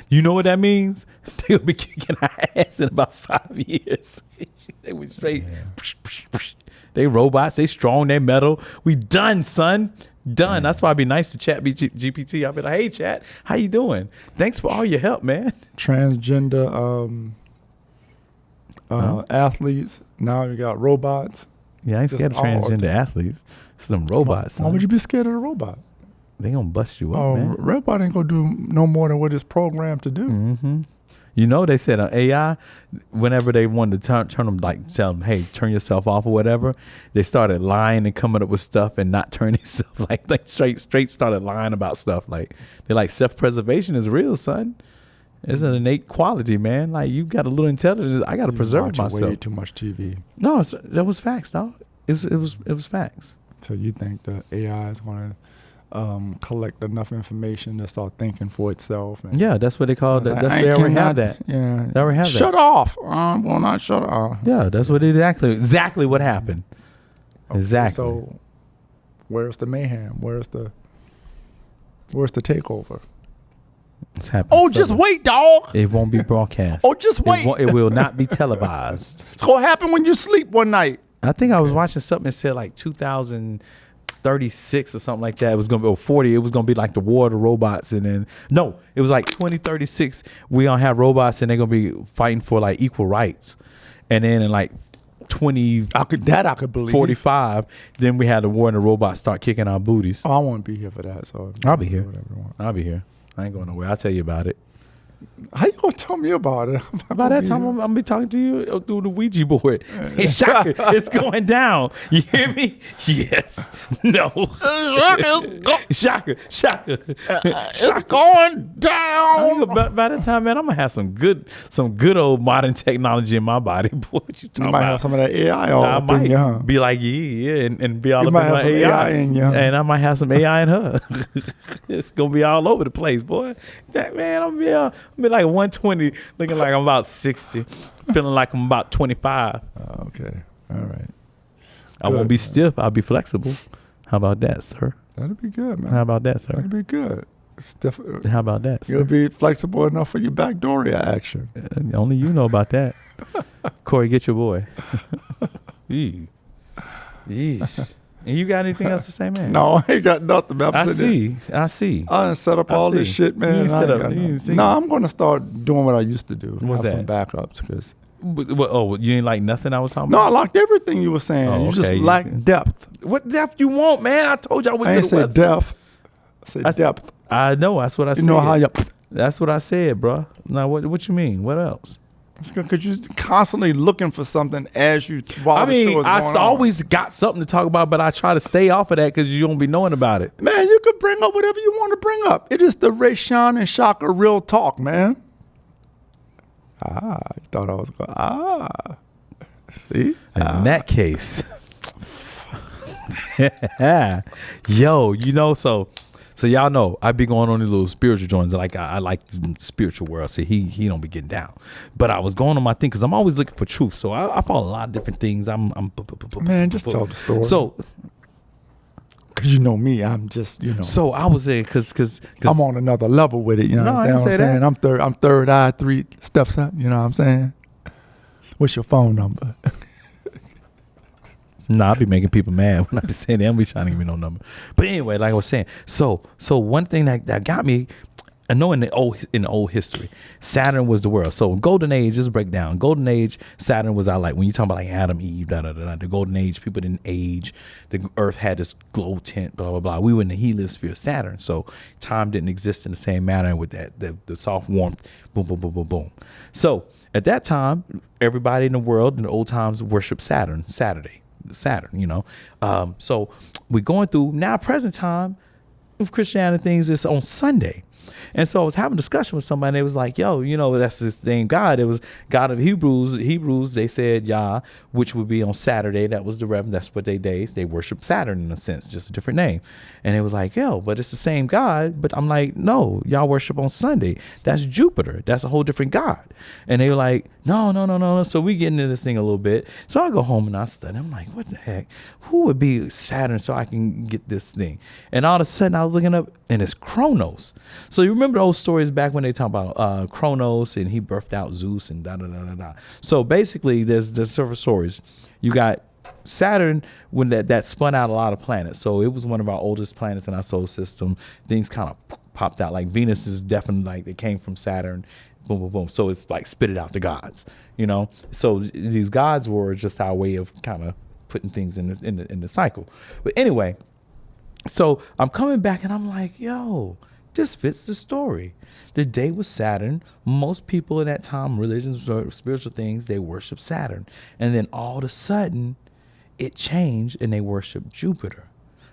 You know what that means? They'll be kicking our ass in about 5 years. They went straight. They robots. They strong. They metal. We done, son. Done. That's why I'd be nice to Chat GPT. I'll be like, hey, Chat, how you doing? Thanks for all your help, man. Transgender athletes. Now you got robots. Yeah, I ain't scared of transgender athletes. Some robots. Why would you be scared of a robot? They gonna bust you up, man. Robot ain't gonna do no more than what it's programmed to do. Mm-hmm. You know, they said on AI, whenever they wanted to turn them, like tell them, hey, turn yourself off or whatever, they started lying and coming up with stuff and not turning stuff like straight started lying about stuff. Like they're like, self-preservation is real, son. It's an innate quality, man. Like you got a little intelligence. I got to preserve Watching myself. way too much TV. No, that was facts, dog. It was facts. So you think the AI is gonna collect enough information to start thinking for itself? And Yeah, that's what they call that. That's I they already cannot- have that. Yeah, They already have that. Shut off. Well, not shut off. Yeah, that's what exactly what happened. Okay, Exactly. So, where's the mayhem? Where's the takeover? It's happening. Oh, just wait, dog. It won't be broadcast. Oh, just wait. It will not be televised. It's gonna happen when you sleep one night. I think I was watching something that said like 2036 or something like that. It was gonna be 40. It was gonna be like the war of the robots, and then no, it was like 2036. We gonna have robots, and they're gonna be fighting for like equal rights. And then in like 2045, 45, then we had the war and the robots start kicking our booties. Oh, I won't be here for that. So I'll be here. Whatever you want. I'll be here. I ain't going nowhere. I'll tell you about it. How you gonna tell me about it? By that time, I'm gonna be talking to you through the Ouija board. Hey, Shaka, it's going down. You hear me? Yes. No. Shaka. It's going down. By that time, man, I'm gonna have some good old modern technology in my body. Boy, what you You talking might about? have some of that AI all I up in might you, huh? be like, yeah, and be all You up might in have my some AI in you. and I might have some AI in her. It's gonna be all over the place, boy. Man, I'm gonna be like 120, looking like I'm about 60, feeling like I'm about 25. Okay. All right. I won't be stiff. I'll be flexible. How about that, sir? That'll be good, man. How about that, That'll sir? be good. How about that, You'll sir? be flexible enough for your backdoor reaction. Only you know about that. Corey, get your boy. Yee. Yeesh. And you got anything else to say, man? No, I ain't got nothing, man. I see. I done set up all this see. shit, man. You ain't I set ain't up- got you nothing. ain't seen- No, I'm gonna start doing what I used to do. What's have some that? backups, because Oh, you ain't like nothing I was talking no, I about? liked everything you were saying. Oh, You just okay. lack depth. What depth you want, man? I told you I went I to ain't the say website. depth. I said I s- depth. I know. That's what I You said. know how you. That's what I said, bro. Now, what you mean? What else? It's good because you're constantly looking for something as you. While I the show mean, is I going on. always got something to talk about, but I try to stay off of that because you don't be knowing about it. Man, you could bring up whatever you want to bring up. It is the Rayshon and Shaka real talk, man. You thought I was going. See? In that case, yo, so y'all know I be going on these little spiritual joints. Like I like the spiritual world. See, he don't be getting down, but I was going on my thing because I'm always looking for truth. So I follow a lot of different things. Man, just tell the story. So Because you know me, I'm just, So I was there because I'm on another level with it. You know No, I understand didn't what I'm say saying? that. I'm third eye, 3 steps up. You know what I'm saying? What's your phone number? Nah, I be making people mad when I be saying that. I don't be trying to give me no number. But anyway, like I was saying, so one thing that got me, I know in the old history, Saturn was the world. So golden age, just break down. Golden age, Saturn was our like when you talk about like Adam, Eve, the golden age, people didn't age. The earth had this glow tint, blah, blah, blah. We were in the heliosphere of Saturn. So time didn't exist in the same manner with that, the soft warmth, boom, boom, boom, boom, boom. So At that time, everybody in the world in the old times worshiped Saturn, you know. So we're going through now present time with Christianity things is on Sunday. And so I was having a discussion with somebody, and they was like, yo, you know, that's the same God. It was God of Hebrews, they said Yah, which would be on Saturday. That was the reverend. That's what they did. They worship Saturn in a sense, just a different name. And it was like, yo, but it's the same God. But I'm like, no, y'all worship on Sunday. That's Jupiter. That's a whole different God. And they were like, no. So we get into this thing a little bit. So I go home and I study. I'm like, what the heck? Who would be Saturn so I can get this thing? And all of a sudden I was looking up, and it's Kronos. So you remember those stories back when they talk about Kronos, and he birthed out Zeus and da. So basically there's several stories. You got Saturn when that spun out a lot of planets. So it was one of our oldest planets in our solar system. Things kind of popped out. Like Venus is definitely like they came from Saturn. Boom, boom, boom. So it's like spit it out the gods, you know. So these gods were just our way of kind of putting things in the cycle. But anyway, so I'm coming back and I'm like, yo, this fits the story. The day was Saturn. Most people in that time, religions or spiritual things, they worship Saturn. And then all of a sudden, it changed and they worship Jupiter.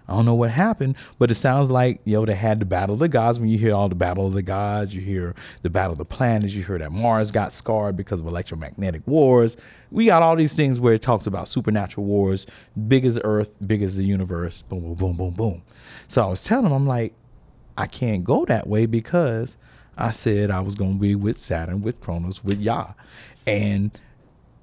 I don't know what happened, but it sounds like, yo, they had the battle of the gods. When you hear all the battle of the gods, you hear the battle of the planets, you hear that Mars got scarred because of electromagnetic wars. We got all these things where it talks about supernatural wars, big as the earth, big as the universe, boom, boom, boom, boom, boom. So I was telling them, I'm like, I can't go that way because I said I was going to be with Saturn, with Kronos, with Yah. And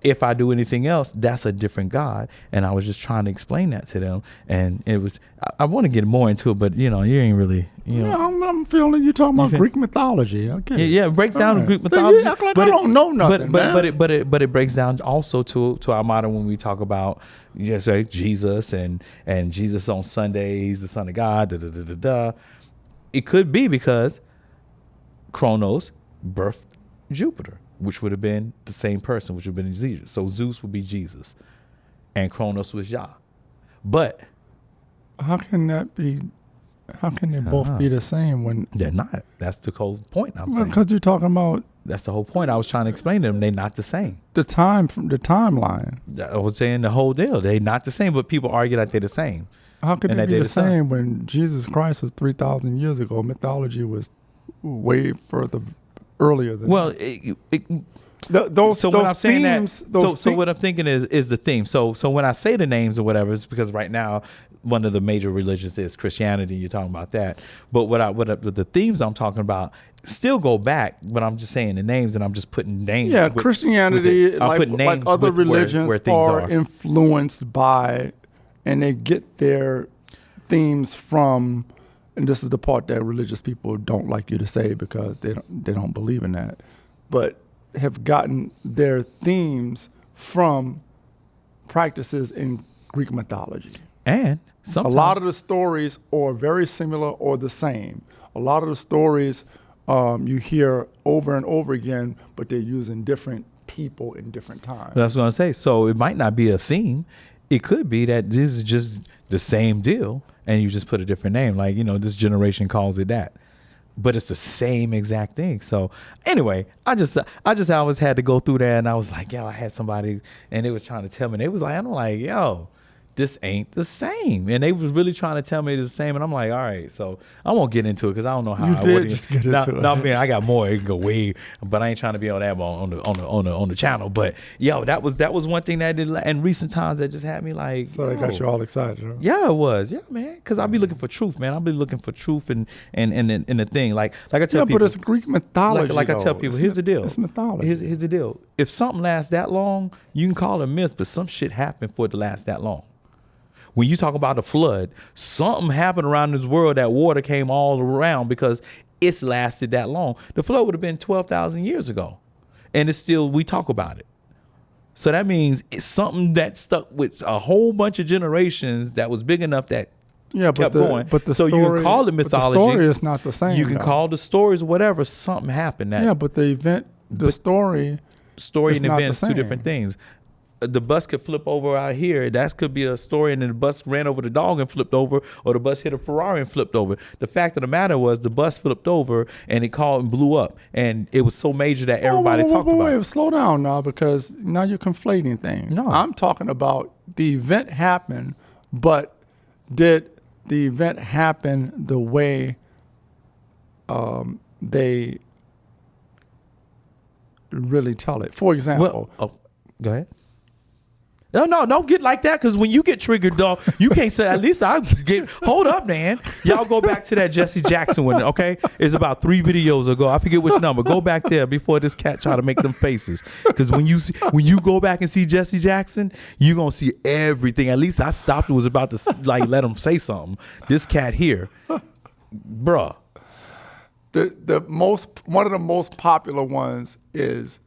if I do anything else, that's a different God. And I was just trying to explain that to them. And it was, I want to get more into it, but you know, you ain't really, you know. Yeah, I'm feeling you talking about Greek mythology. Okay. Yeah, it breaks down Greek mythology. Yeah, like I don't know nothing, but it breaks down also to our modern when we talk about Jesus and Jesus on Sunday, he's the Son of God, It could be because Kronos birthed Jupiter, which would have been the same person, which would have been Jesus. So Zeus would be Jesus, and Kronos was Yah. But how can that be? How can they both be the same when they're not? That's the whole point. I'm saying because you're talking about. That's the whole point. I was trying to explain to them. They're not the same. The timeline. I was saying the whole deal. They're not the same, but people argue that they're the same. How could they be the same when Jesus Christ was 3,000 years ago? Mythology was way further earlier than that. So what I'm thinking is the theme. So when I say the names or whatever, it's because right now one of the major religions is Christianity. You're talking about that, but the themes I'm talking about still go back. But I'm just saying the names, and I'm just putting names. Yeah, Christianity, like other religions, where things are influenced by, and they get their themes from. And this is the part that religious people don't like you to say because they don't believe in that, but have gotten their themes from practices in Greek mythology. And sometimes a lot of the stories are very similar or the same. A lot of the stories you hear over and over again, but they're using different people in different times. That's what I'm saying. So it might not be a theme. It could be that this is just the same deal, and you just put a different name. Like, you know, this generation calls it that, but it's the same exact thing. So anyway, I just always had to go through that, and I was like, yo, I had somebody, and they was trying to tell me. They was like, I'm like, yo, this ain't the same. And they was really trying to tell me it's the same. And I'm like, all right, so I won't get into it because I don't know how. You did just get into it. No, I mean, I got more. It can go way, but I ain't trying to be on that on the channel. But yo, that was one thing that did in recent times that just had me like. So that got you all excited, huh? Yeah, it was. Yeah, man. Because I'll be looking for truth, man. I'll be looking for truth and the thing. Like I tell people. Yeah, but it's Greek mythology. Like I tell people, here's the deal. It's mythology. Here's the deal. If something lasts that long, you can call it a myth, but some shit happened for it to last that long. When you talk about the flood, something happened around this world that water came all around because it's lasted that long. The flood would have been 12,000 years ago, and it's still, we talk about it. So that means it's something that stuck with a whole bunch of generations that was big enough that kept going. But the so story, you can call it mythology. But the story is not the same. You can call the stories whatever. Something happened. But the event, story and events, two different things. the bus could flip over out here. That could be a story, and then the bus ran over the dog and flipped over, or the bus hit a Ferrari and flipped over. The fact of the matter was the bus flipped over and it caught and blew up, and it was so major that everybody talked about it. Slow down now, because now you're conflating things. No. I'm talking about the event happened, but did the event happen the way they really tell it? For example, Go ahead. No, don't get like that, because when you get triggered, dog, you can't say, at least I get, hold up, man. Y'all go back to that Jesse Jackson one, okay? It's about 3 videos ago. I forget which number. Go back there before this cat try to make them faces. Because when you go back and see Jesse Jackson, you're going to see everything. At least I stopped and was about to let him say something. This cat here, bruh. One of the most popular ones is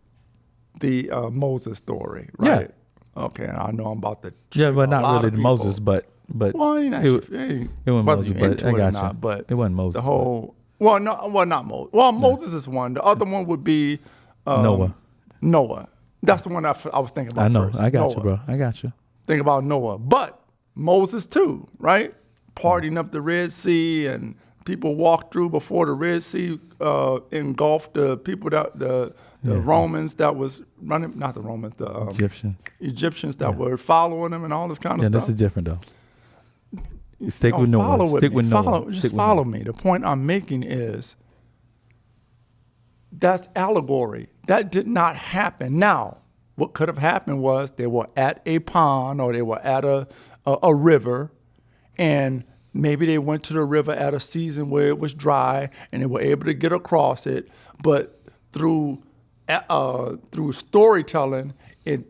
the Moses story, right? Yeah. Okay, and I know I'm about to. Yeah, but not really the people. Moses, but well, it wasn't Moses, but I got you. But it wasn't Moses. The whole not Moses. Well, Moses is one. The other one would be Noah. Noah. That's the one I was thinking about. I know. First. I got Noah. you, bro. I got you. Think about Noah, but Moses too, right? Partying up the Red Sea, and people walked through before the Red Sea engulfed the people the Romans that was running, not the Romans, the Egyptians that were following them and all this kind of stuff. Yeah, this is different though. Stick with Noah. Stick with Noah. Just follow me. The point I'm making is that's allegory. That did not happen. Now, what could have happened was they were at a pond, or they were at a river, and maybe they went to the river at a season where it was dry and they were able to get across it, but through storytelling, it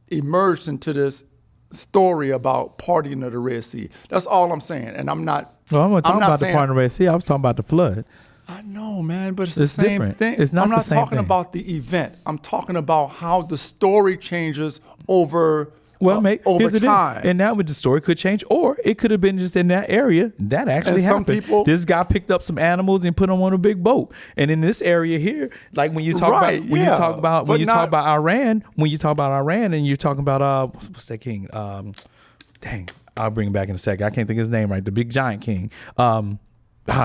emerged into this story about partying of the Red Sea. That's all I'm saying. And I'm not. Well, I'm not talking about the part of the Red Sea. I was talking about the flood. I know, man, but it's the same different. thing. It's not I'm the not same talking thing. about the event. I'm talking about how the story changes over. Well, mate, over here's the time. thing. And now with the story could change, or it could have been just in that area that actually And some happened. people- This guy picked up some animals and put them on a big boat. And in this area here, like when you talk Right, about when yeah, you talk about when but you not- talk about Iran, and you're talking about what's that king? Dang, I'll bring him back in a second. I can't think of his name right. The big giant king.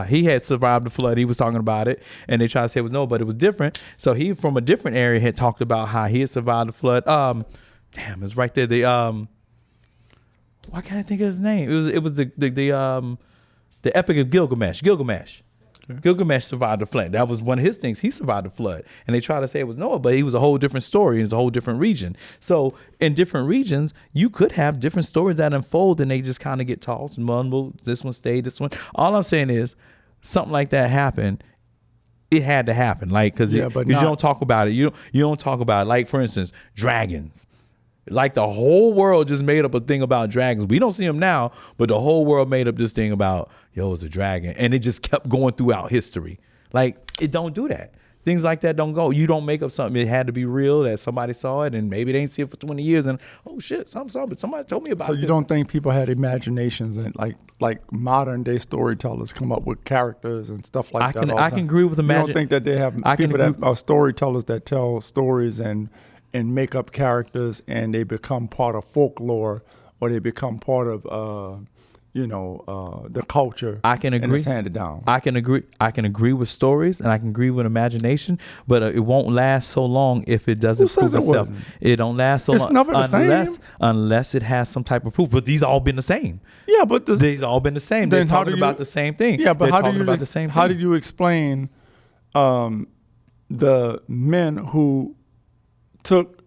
He had survived the flood. He was talking about it, and they tried to say it was no, but it was different. So he, from a different area, had talked about how he had survived the flood. Damn, it's right there. Why can't I think of his name? It was the Epic of Gilgamesh. Gilgamesh survived the flood. That was one of his things. He survived the flood, and they tried to say it was Noah, but he was a whole different story. It's a whole different region. So in different regions, you could have different stories that unfold, and they just kind of get tossed and mumbled. This one stayed. This one. All I'm saying is, something like that happened. It had to happen, like because you don't talk about it. You don't talk about it. Like for instance, dragons. Like the whole world just made up a thing about dragons. We don't see them now, but the whole world made up this thing about, it's a dragon. And it just kept going throughout history. Like, it don't do that. Things like that don't go. You don't make up something. It had to be real, that somebody saw it, and maybe they didn't see it for 20 years. And, oh, shit, something saw it, but somebody told me about it. So you don't think people had imaginations and like modern day storytellers come up with characters and stuff like that? I can agree with You don't think that they have people that are storytellers that tell stories and make up characters, and they become part of folklore, or they become part of the culture. I can agree. And it's handed down. I can agree with stories, and I can agree with imagination, but it won't last so long if it doesn't prove itself. It don't last so long. It's never the same. Unless it has some type of proof. But these all been the same. Yeah, but these all been the same. They're talking about the same thing. Yeah, but how do you explain the men who took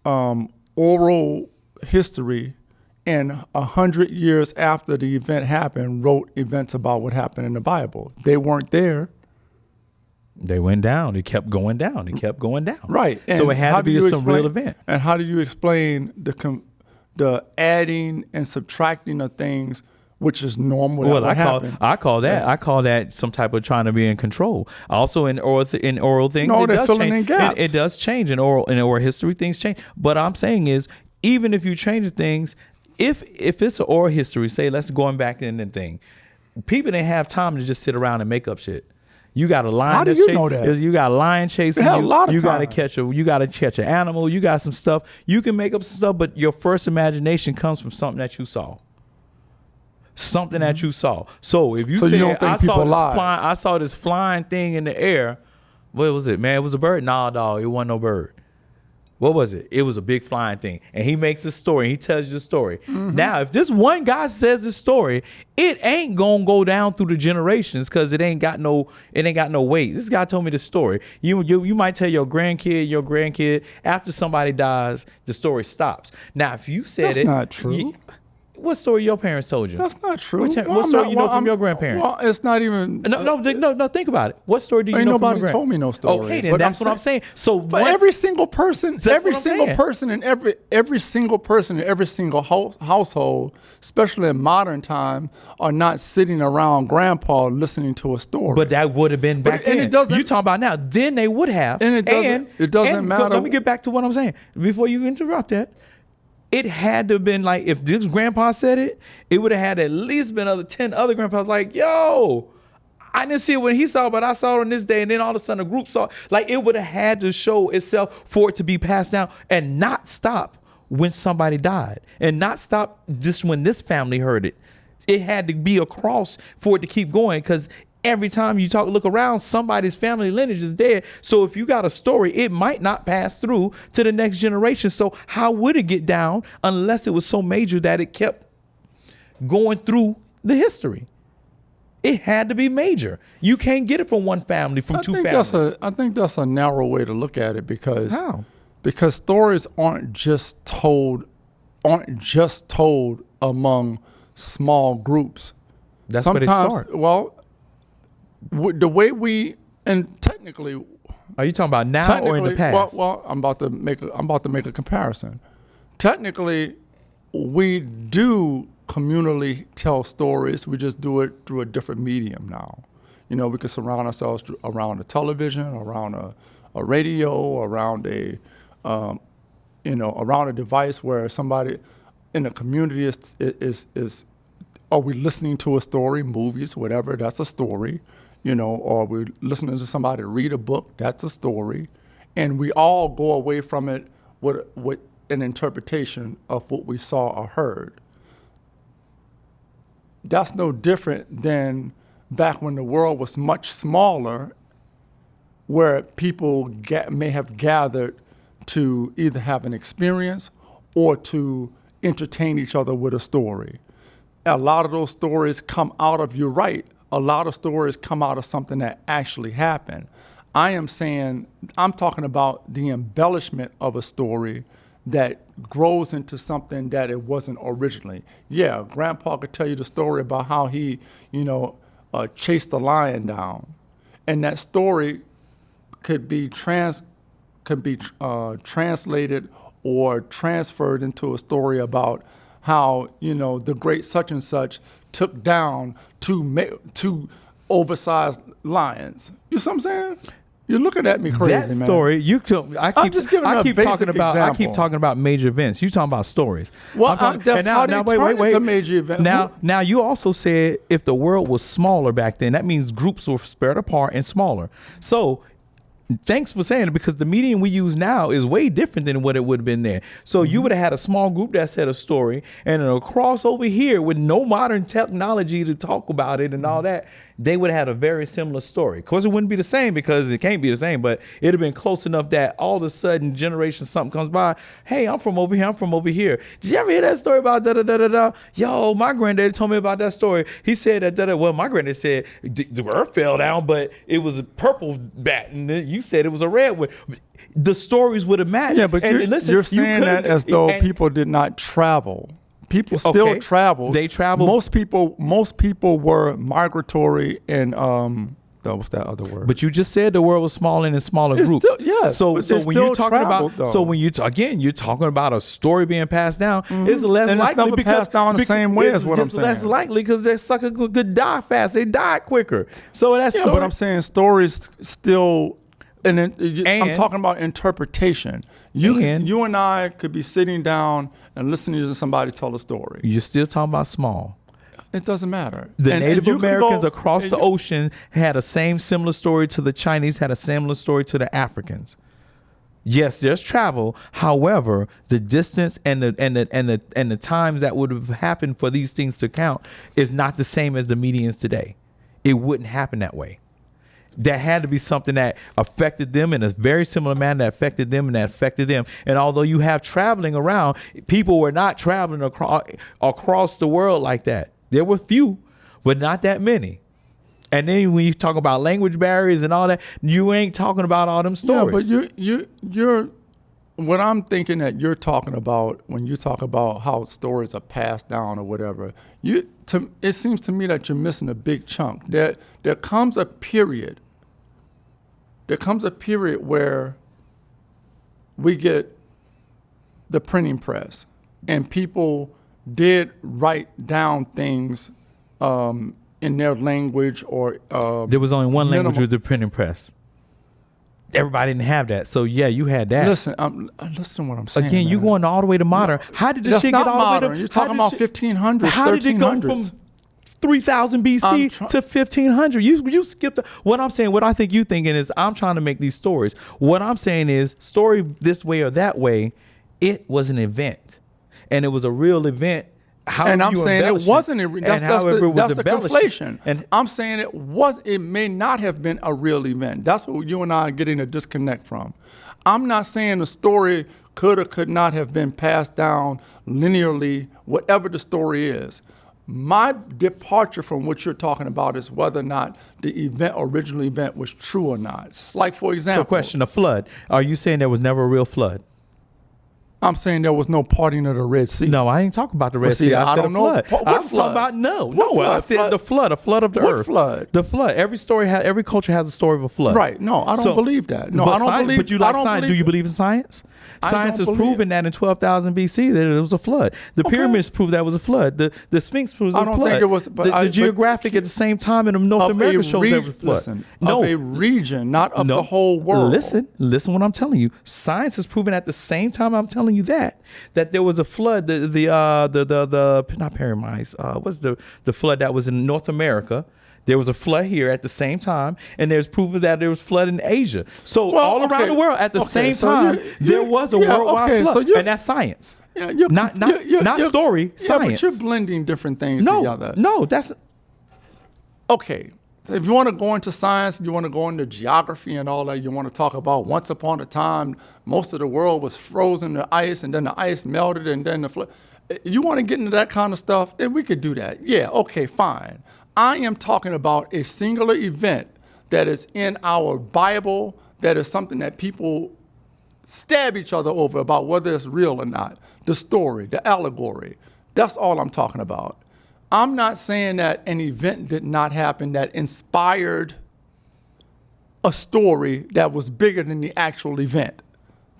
oral history and 100 years after the event happened wrote events about what happened in the Bible? They weren't there. They went down. It kept going down. It kept going down. Right. And so it had to be some real event. And how do you explain the adding and subtracting of things, which is normal? Well, I call that some type of trying to be in control. Also in oral things, no, they're filling in gaps. It does change in oral history. Things change. But I'm saying is, even if you change things, if it's an oral history, say let's going back in the thing, people didn't have time to just sit around and make up shit. You got a lion. How do you know that? You got a lion chasing Hell, you. a lot of you got to times. catch an animal. You got some stuff. You can make up some stuff, but your first imagination comes from something that you saw. Something that you saw. So if you So you say don't think people lie? I saw this flying thing in the air. What was it, man? It was a bird? Nah, dog. It wasn't no bird. What was it? It was a big flying thing. And he makes a story. He tells you the story. Now, if this one guy says this story, it ain't gonna go down through the generations because it ain't got no weight. This guy told me the story. You might tell your grandkid after somebody dies, the story stops. Now, if you said That's not true. What story your parents told you? That's not true. What story you know from your grandparents? Well, it's not even. No. Think about it. What story do you Ain't know from nobody your told me no story. Okay, then But that's what I'm saying. So But every single person, every single person in every single household, especially in modern time, are not sitting around grandpa listening to a story. But that would have been back then. And it doesn't. You talking about now? Then they would have. And it doesn't. It doesn't matter. Let me get back to what I'm saying before you interrupt that. It had to have been like, if this grandpa said it, it would have had at least been 10 other grandpas like, yo, I didn't see it when he saw it, but I saw it on this day. And then all of a sudden a group saw it. Like, it would have had to show itself for it to be passed down and not stop when somebody died and not stop just when this family heard it. It had to be across for it to keep going because every time you look around, somebody's family lineage is dead. So if you got a story, it might not pass through to the next generation. So how would it get down unless it was so major that it kept going through the history? It had to be major. You can't get it from one family, from two families. I think that's a narrow way to look at it because How? Because stories aren't just told among small groups. That's where they start. Well, the way we and technically, Are you talking about now or in the past? well, I'm about to make a comparison. Technically, we do communally tell stories. We just do it through a different medium now. You know, we can surround ourselves around a television, around a radio, around around a device where somebody in the community is. Are we listening to a story, movies, whatever? That's a story. You know, or we're listening to somebody read a book, that's a story. And we all go away from it with an interpretation of what we saw or heard. That's no different than back when the world was much smaller, where people may have gathered to either have an experience or to entertain each other with a story. A lot of those stories come out of, you're right, a lot of stories come out of something that actually happened. I'm talking about the embellishment of a story that grows into something that it wasn't originally. Yeah, Grandpa could tell you the story about how he, chased the lion down, and that story could be translated or transferred into a story about how the great such and such took down two oversized lions. You see what I'm saying? You're looking at me crazy, that man. story, I'm just giving a basic example. I keep talking about major events. You talking about stories. Well, that's how they turn into major events. Now you also said if the world was smaller back then, that means groups were spread apart and smaller. So thanks for saying it, because the medium we use now is way different than what it would have been then. So you would have had a small group that said a story, and across over here with no modern technology to talk about it and all that, they would have had a very similar story. Of course, it wouldn't be the same because it can't be the same, but it'd have been close enough that all of a sudden, generation something comes by. Hey, I'm from over here. I'm from over here. Did you ever hear that story about da-da-da-da-da? Yo, my granddaddy told me about that story. He said that da-da. Well, my granddad said the earth fell down, but it was a purple bat, and you said it was a red one. The stories would have matched. Yeah, but you're saying that as though people did not travel. People still traveled. They traveled. Most people were migratory and what's that other word? But you just said the world was smaller and in smaller groups. So when you're talking you're talking about a story being passed down, it's less and likely it's never passed down the same way as what I'm saying. It's less likely because that sucker could die fast. They die quicker. So that's but I'm saying stories still. And I'm talking about interpretation. You and I could be sitting down and listening to somebody tell a story. You're still talking about small. It doesn't matter. The And Native you can Americans go- across and the you- ocean had a similar story to the Chinese, had a similar story to the Africans. Yes, there's travel. However, the distance and the times that would have happened for these things to count is not the same as the medians today. It wouldn't happen that way. That had to be something that affected them in a very similar manner that affected them and that affected them. And although you have traveling around, people were not traveling across the world like that. There were few, but not that many. And then when you talk about language barriers and all that, you ain't talking about all them stories. Yeah, but you're what I'm thinking that you're talking about when you talk about how stories are passed down or whatever. It seems to me that you're missing a big chunk. There comes a period. There comes a period where we get the printing press, and people did write down things in their language or there was only one language minimal- with the printing press. Everybody didn't have that. So yeah, you had that. Listen, listen to what I'm saying. Again, you man. going all the way to modern. How did the That's shit not get all the way modern. to? You're talking about 1500s, How did it go 1300s. from 3000 BC to 1500? You skipped. What I'm saying, what I think you thinking is, I'm trying to make these stories. What I'm saying is, story this way or that way, it was an event, and it was a real event. And I'm saying it wasn't. That's the conflation. And I'm saying it may not have been a real event. That's what you and I are getting a disconnect from. I'm not saying the story could or could not have been passed down linearly, whatever the story is. My departure from what you're talking about is whether or not the original event was true or not. Like, for example. so question, a flood. Are you saying there was never a real flood? I'm saying there was no parting of the Red Sea. No, I ain't talking about the Red see, Sea. I I said don't a know. flood. What I'm flood? talking about no. What I flood? said the flood of the What earth. flood? The flood. Every culture has a story of a flood. Right. No, I don't believe that. No, I don't believe. But you like science. Do you believe in science? Science has proven that in 12,000 BC that it was a flood. The pyramids prove that was a flood. The Sphinx proves it was a flood. I don't think it was. But the geographic at the same time in North America shows there was a flood. Listen, of a region, not of the whole world. Listen what I'm telling you. Science has proven at the same time I'm telling you that there was a flood. The not pyramids. What's the flood that was in North America? There was a flood here at the same time, and there's proof that there was flood in Asia. So all around the world at the same time, there was a worldwide flood, and that's science. Yeah, not story, science. But you're blending different things together. No, that's okay. So if you want to go into science, you want to go into geography and all that, you want to talk about once upon a time, most of the world was frozen to ice, and then the ice melted, and then the flood. You want to get into that kind of stuff? We could do that. Yeah, okay, fine. I am talking about a singular event that is in our Bible, that is something that people stab each other over about whether it's real or not. The story, the allegory. That's all I'm talking about. I'm not saying that an event did not happen that inspired a story that was bigger than the actual event.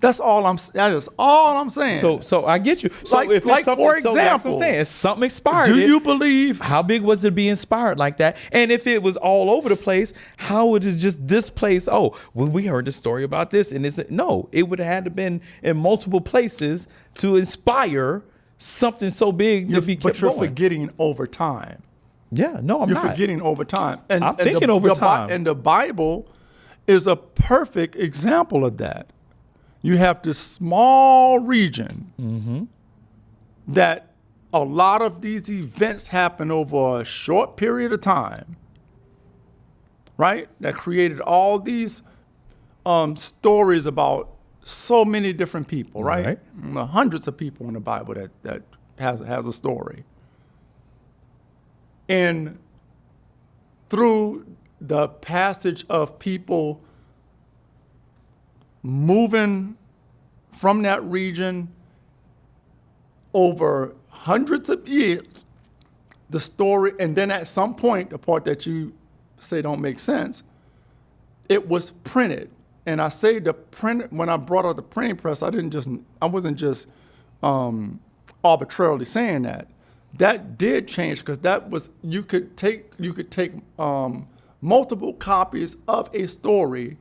That is all I'm saying. So I get you. So Like- if it's like, something, for so that's what example, I'm saying. If something inspired do it, you believe? how big was it to be inspired like that? And if it was all over the place, how would it just this place? Oh, well, we heard the story about this, and it would have had to been in multiple places to inspire something so big to be kept But you're going. forgetting over time. Yeah, no, I'm You're not. forgetting over time. I'm thinking over time. And the Bible is a perfect example of that. You have this small region that a lot of these events happen over a short period of time, right? That created all these stories about so many different people, right? Hundreds of people in the Bible that has a story. And through the passage of people moving from that region over hundreds of years, the story, and then at some point, the part that you say don't make sense, it was printed. And I say the print, when I brought out the printing press, I wasn't just arbitrarily saying that. That did change, because that was, you could take multiple copies of a story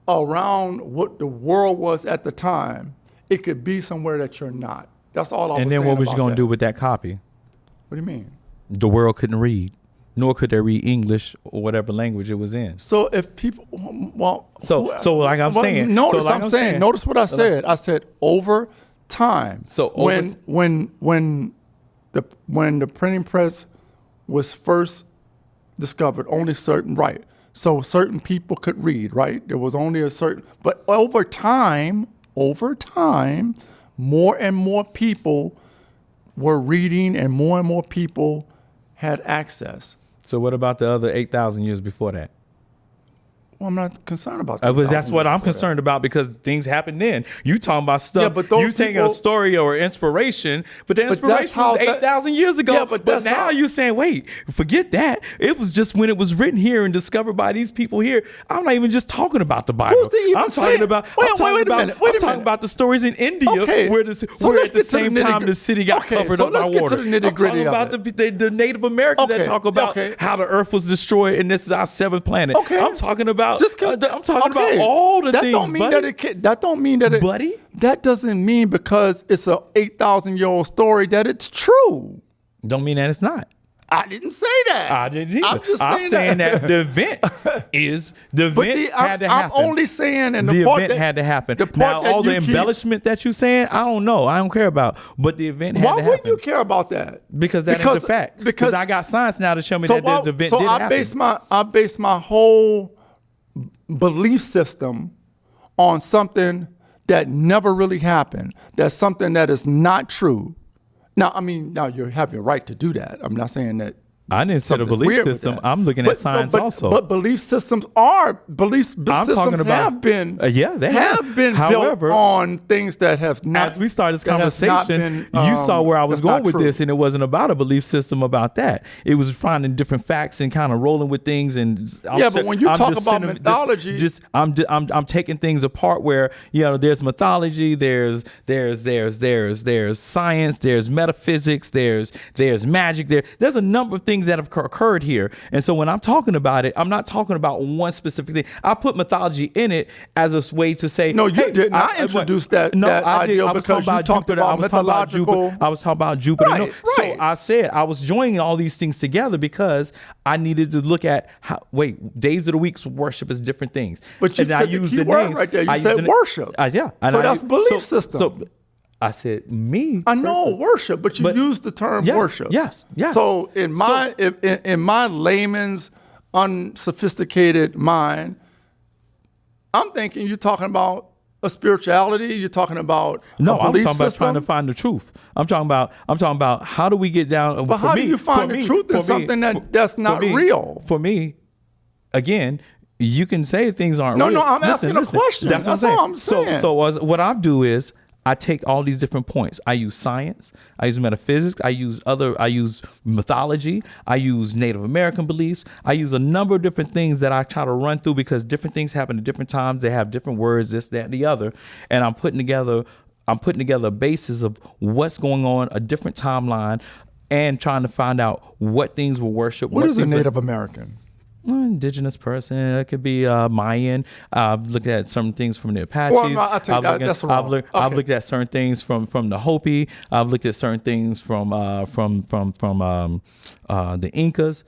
around what the world was at the time. It could be somewhere that you're not. That's all I was saying. And then what was you about going to that. do with that copy? What do you mean? The world couldn't read, nor could they read English or whatever language it was in. So if people, well, So like I'm saying, notice so like I'm saying, notice what I said. I said over time. So when the printing press was first discovered, only certain people could read, right? There was only a certain, but over time, more and more people were reading, and more people had access. So what about the other 8,000 years before that? Well, I'm not concerned about that. That's what I'm concerned about, because things happened then. You talking about stuff. Yeah, but those you taking a people- story or inspiration, but the inspiration was 8,000 years ago. Yeah, but now you're saying, wait, forget that. It was just when it was written here and discovered by these people here. I'm not even just talking about the Bible. Who's they even I'm saying? talking about. Wait I'm a minute. talking about the stories in India Okay. where So where let's at the get to the same time nitty-gritty. the city got Okay, covered so up by let's get water. to the nitty-gritty I'm talking of about the Native Americans that Okay, talk about okay. how the earth was destroyed and this is our seventh planet. Okay. I'm talking about. Just I'm talking about all the that things, don't mean buddy. that don't mean that it, Buddy? That doesn't mean because it's a 8,000-year-old story that it's true. Don't mean that it's not. I didn't say that. I didn't either. I'm just saying saying that the event had to happen. I'm only saying, and the part event had to happen. The part Now, that all the you keep- embellishment that you're saying, I don't know. I don't care about. But the event had Why to happen. wouldn't you care about that? Because that is the fact. Because I got science now to show me that this event did happen. I base my whole belief system on something that never really happened. That's something that is not true. Now, I mean, now you have your right to do that. I'm not saying that. I didn't say the something's belief weird with system. that. I'm looking at science also. But belief systems are talking about- have been they have been However, built on things that have not. as we started this that has not conversation, been, you saw where I was that's not going with true. this, and it wasn't about a belief system about that. It was finding different facts and kind of rolling with things. And But when you talk about mythology, I'm taking things apart where there's mythology, there's science, there's metaphysics, there's magic, there's a number of things that have occurred here. And so when I'm talking about it, I'm not talking about one specific thing. I put mythology in it as a way to say, No, you hey, didn't. I introduced that idea I was because talking you talked Jupiter. about I was talking about mythological. Jupiter. I was talking about Jupiter. Right, So right. I said I was joining all these things together because I needed to look at days of the week's worship is different things. But you And I said the used key word names. right there. You I said used the- worship. Yeah. And So that's belief system. So I said me. I know worship, but you used the term Yes, worship. yes. So in my layman's unsophisticated mind, I'm thinking you're talking about a spirituality. You're talking about No, a I'm belief talking about system. trying to find the truth. I'm talking about how do we get down. But how do you find the truth in something that's not real? For me, again, you can say things aren't No, real. no, I'm asking a question. That's That's what all I'm I'm saying. saying. So what I do is I take all these different points. I use science. I use metaphysics. I use mythology. I use Native American beliefs. I use a number of different things that I try to run through because different things happen at different times. They have different words, this, that, and the other. And I'm putting together a basis of what's going on, a different timeline, and trying to find out what things were worshipped. What is a things were- Native American? Indigenous person. It could be Mayan. I've looked at some things from the Apaches. Well, no, I take that. That's wrong. I've looked at certain things from the Hopi. I've looked at certain things from the Incas.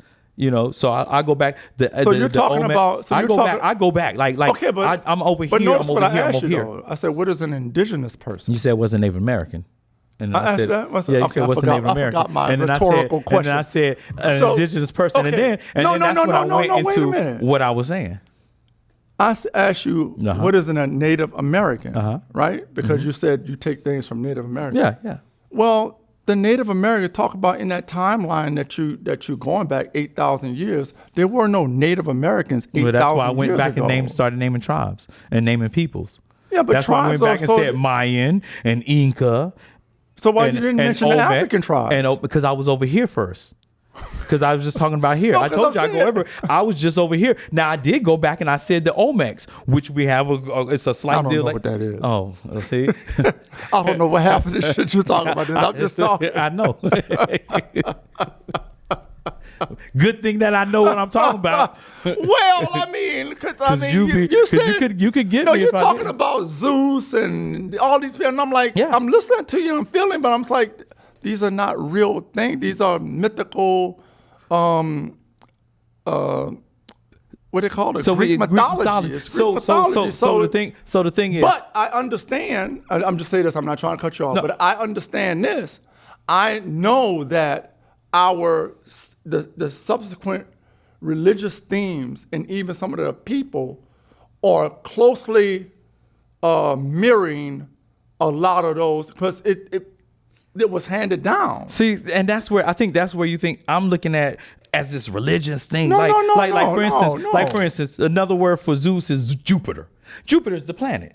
So I go back. So you're talking about. So I you're go talking, back. I go back. Like Okay, but I'm over But here. notice I'm what over I here. I'm asked over you here. though. I said, what is an indigenous person? You said it was a Native American. And then I asked said, that? What's that? Yeah, you Okay, said I what's a forgot- Native I American. forgot my and then rhetorical And then I question. said an So- indigenous person. okay. And then No, that's when I went wait a into minute. what I was saying. I asked you, Uh-huh. what is a Native American, Uh-huh. right? Because you said you take things from Native American. Yeah. Well, the Native American talk about in that timeline that you're going back 8,000 years, there were no Native Americans 8,000 years Well, that's why I went back ago. and started naming tribes and naming peoples. Yeah, but that's why I went tribes back are and said Mayan and Inca. So why and, you didn't and mention the Olmec, African tribes? And because I was over here first. Because I was just talking about here. No, I 'cause told I'm you I go saying- over. I was just over here. Now I did go back and I said the Olmecs, which we have. It's a slight I don't deal. know what that is. Oh, see. I don't know what half of this shit you're talking about. I'm just talking. I know. Good thing that I know what I'm talking about. Well, I mean, because you could get no, me. you're if I talking didn't. about Zeus and all these people, and I'm like, Yeah. I'm listening to you, I'm feeling, but I'm like, These are not real things. These are mythical. What they call it? Greek mythology. It's Greek mythology. So the thing is. But I understand. I'm just saying this. I'm not trying to cut you off. No. But I understand this. I know that the subsequent religious themes and even some of the people are closely mirroring a lot of those because it was handed down. See, and that's where you think I'm looking at as this religious thing. No. For instance, another word for Zeus is Jupiter. Jupiter's the planet.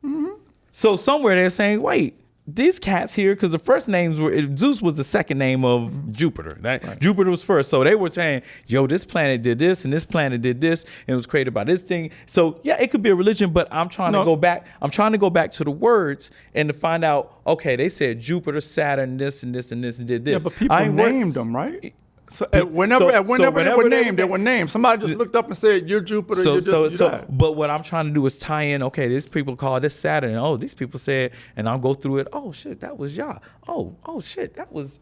Mm-hmm. So somewhere they're saying, wait, these cats here, because the first names were Zeus was the second name of Jupiter. Right? Jupiter was first. So they were saying, yo, this planet did this and this planet did this and it was created by this thing. So yeah, it could be a religion, but I'm trying to go back. I'm trying to go back to the words and to find out, okay, they said Jupiter, Saturn, this and this and this and did this. Yeah, but people named them, right? So whenever they were named. Somebody just looked up and said, "You're Jupiter." You're this, you're that. But what I'm trying to do is tie in. Okay, these people call this Saturn. Oh, these people said, and I'll go through it. Oh shit, that was Yah. Oh shit, that was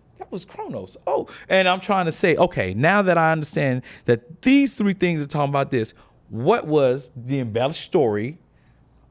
Kronos. Oh, and I'm trying to say, okay, now that I understand that these three things are talking about this, what was the embellished story?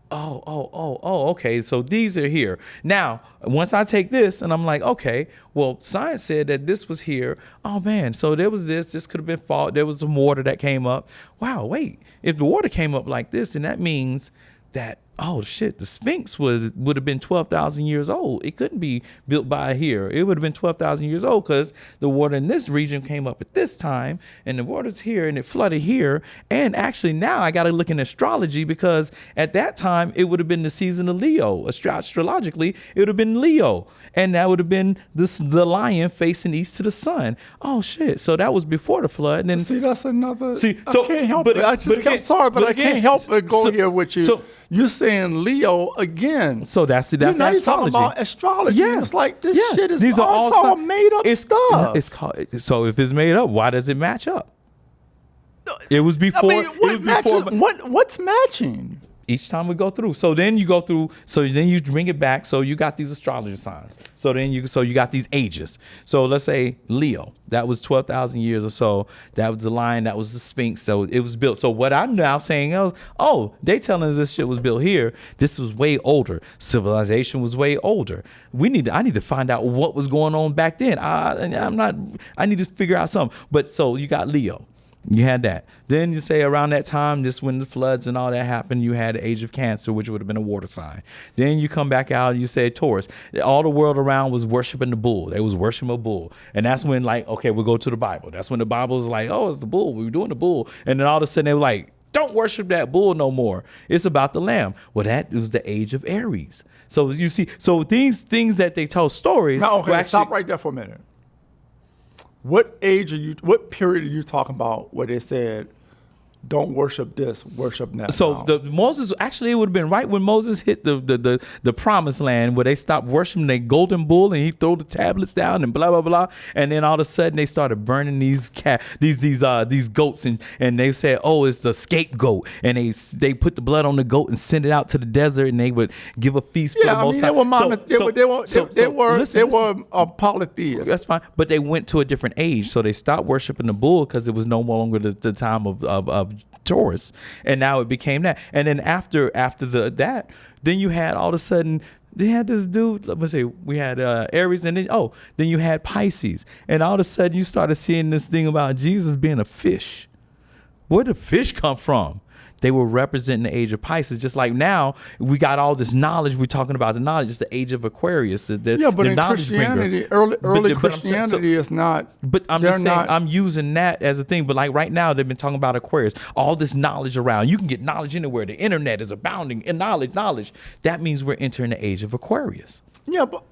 Okay. So these are here. Now, once I take this and I'm like, okay, well, science said that this was here. Oh man, so there was this could have been fault. There was some water that came up. Wow, wait, if the water came up like this, then that means that, oh shit, the Sphinx would have been 12,000 years old. It couldn't be built by here. It would have been 12,000 years old because the water in this region came up at this time and the water's here and it flooded here. And actually now I got to look in astrology because at that time it would have been the season of Leo. Astrologically, it would have been Leo. And that would have been the lion facing east to the sun. Oh shit. So that was before the flood. And then see, that's another. See, so I can't help it. I'm sorry, but I can't help but go here with you. So, you're saying Leo again. So that's now you're talking about astrology. Yeah. It's like this shit is all made up stuff. It's called, so if it's made up, why does it match up? It was before. I mean, what's matching? Each time we go through. So then you go through, so then you bring it back. So you got these astrology signs. So you got these ages. So let's say Leo, that was 12,000 years or so. That was the lion, that was the Sphinx. So it was built. So what I'm now saying is, they telling us this shit was built here. This was way older. Civilization was way older. I need to find out what was going on back then. I need to figure out something. But so you got Leo. You had that. Then you say around that time, this when the floods and all that happened, you had the age of Cancer, which would have been a water sign. Then you come back out and you say Taurus. All the world around was worshiping the bull. They was worshiping a bull. And that's when we'll go to the Bible. That's when the Bible was like, oh, it's the bull. We were doing the bull. And then all of a sudden they were like, don't worship that bull no more. It's about the lamb. Well, that was the age of Aries. So you see, these things that they tell stories. Now, okay, stop right there for a minute. What period are you talking about where they said, don't worship this, worship that? So Moses, actually it would have been right when Moses hit the promised land where they stopped worshiping the golden bull and he threw the tablets down and blah, blah, blah. And then all of a sudden they started burning these goats and they said, oh, it's the scapegoat. And they put the blood on the goat and send it out to the desert and they would give a feast for the Most High. They were polytheists. That's fine. But they went to a different age. So they stopped worshiping the bull because it was no longer the time of Taurus, and now it became that. And then after that, then you had all of a sudden they had this dude. Let's say we had Aries, and then you had Pisces, and all of a sudden you started seeing this thing about Jesus being a fish. Where did fish come from? They were representing the age of Pisces, just like now we got all this knowledge. We're talking about the knowledge. It's the age of Aquarius. But in Christianity, early Christianity is not. But I'm just saying, I'm using that as a thing. But like right now, they've been talking about Aquarius. All this knowledge around. You can get knowledge anywhere. The internet is abounding in knowledge. That means we're entering the age of Aquarius. Yeah, but.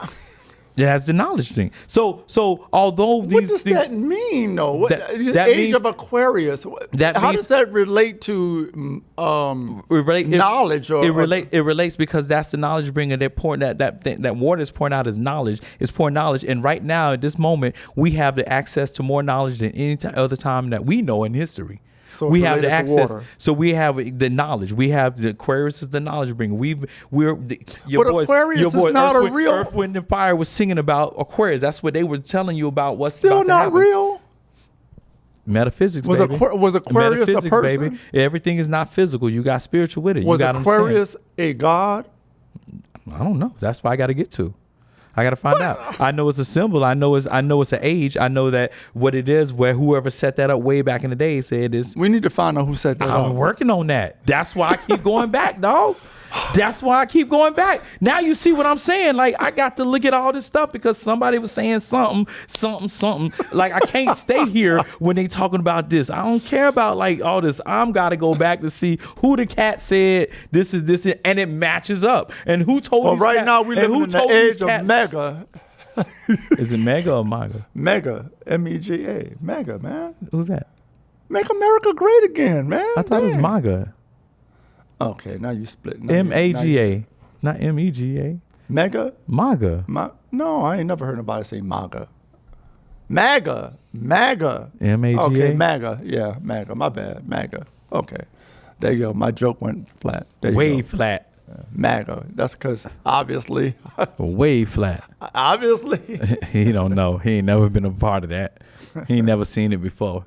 That's the knowledge thing. So although these what does that mean though? The age of Aquarius. How does that relate to knowledge? It relates because that's the knowledge bringer. They're pouring that water is pouring out as knowledge. It's pouring knowledge, and right now at this moment we have the access to more knowledge than any other time that we know in history. So we it's have the related to access. water. So we have the knowledge. We have the Aquarius is the knowledge bringer. But Aquarius is not a real- Earth, Wind, and Fire was singing about Aquarius. That's what they were telling you about what's Still about to not happen. real. Metaphysics, Was baby. was Aquarius a Metaphysics, person? baby. Everything is not physical. You got spiritual with it. Was you got 'em Aquarius a god? saying. I don't know. That's why I got to get to. I got to find out. I know it's a symbol. I know it's an age. I know that what it is. Where whoever set that up way back in the day said is. We need to find out who set that I'm up. working on that. That's why I keep going back, dog. That's why I keep going back. Now you see what I'm saying. Like, I got to look at all this stuff because somebody was saying something. Like, I can't stay here when they talking about this. I don't care about like all this. I'm got to go back to see who the cat said this is, and it matches up. And who told Well, these right cats- now we and live who in the told these age of cats- mega. Is it Mega or Maga? Mega. MEGA. Mega, man. Who's that? Make America great again, man. I thought it was Dang. Maga. Okay, now you split. Now you- MAGA, not MEGA. Mega? Maga. No, I ain't never heard nobody say MAGA. MAGA. MAGA. MAGA. Okay, MAGA. Yeah, MAGA. My bad. MAGA. Okay. There you go. My joke went flat. There you Way go. flat. MAGA. That's because obviously. Way flat. Obviously. He don't know. He ain't never been a part of that. He ain't never seen it before.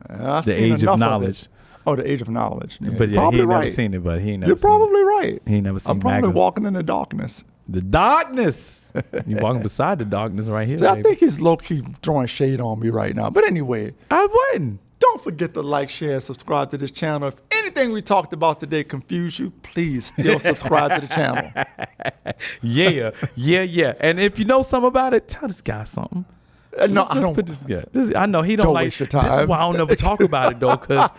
I've The seen age enough of knowledge. it. Oh, the age of knowledge. Yeah, But yeah, probably he ain't right. never seen it. But he ain't never. You're seen probably right. He ain't never seen I'm probably MAGA. walking in the darkness. The darkness. You walking beside the darkness right here. See, I baby. think he's low key throwing shade on me right now. But anyway, I wouldn't. don't forget to like, share, and subscribe to this channel. If anything we talked about today confused you, please still subscribe to the channel. Yeah. And if you know something about it, tell this guy something. No, Let's I don't. put this guy. I know he don't, Don't like. waste your This is time. why I don't never talk about it though, because.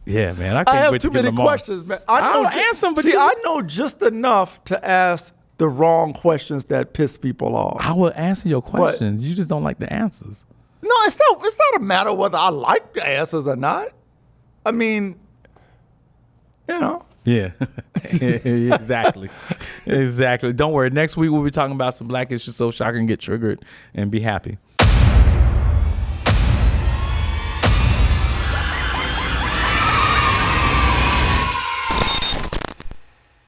Yeah, man, I I can't have wait too to give many him all. questions, man. I'll answer them, but see, you- I know just enough to ask the wrong questions that piss people off. I will answer your questions. You just don't like the answers. No, it's not a matter whether I like the answers or not. I mean, you know. Yeah, exactly. Exactly. Don't worry. Next week we'll be talking about some black issues so Shaka can get triggered and be happy.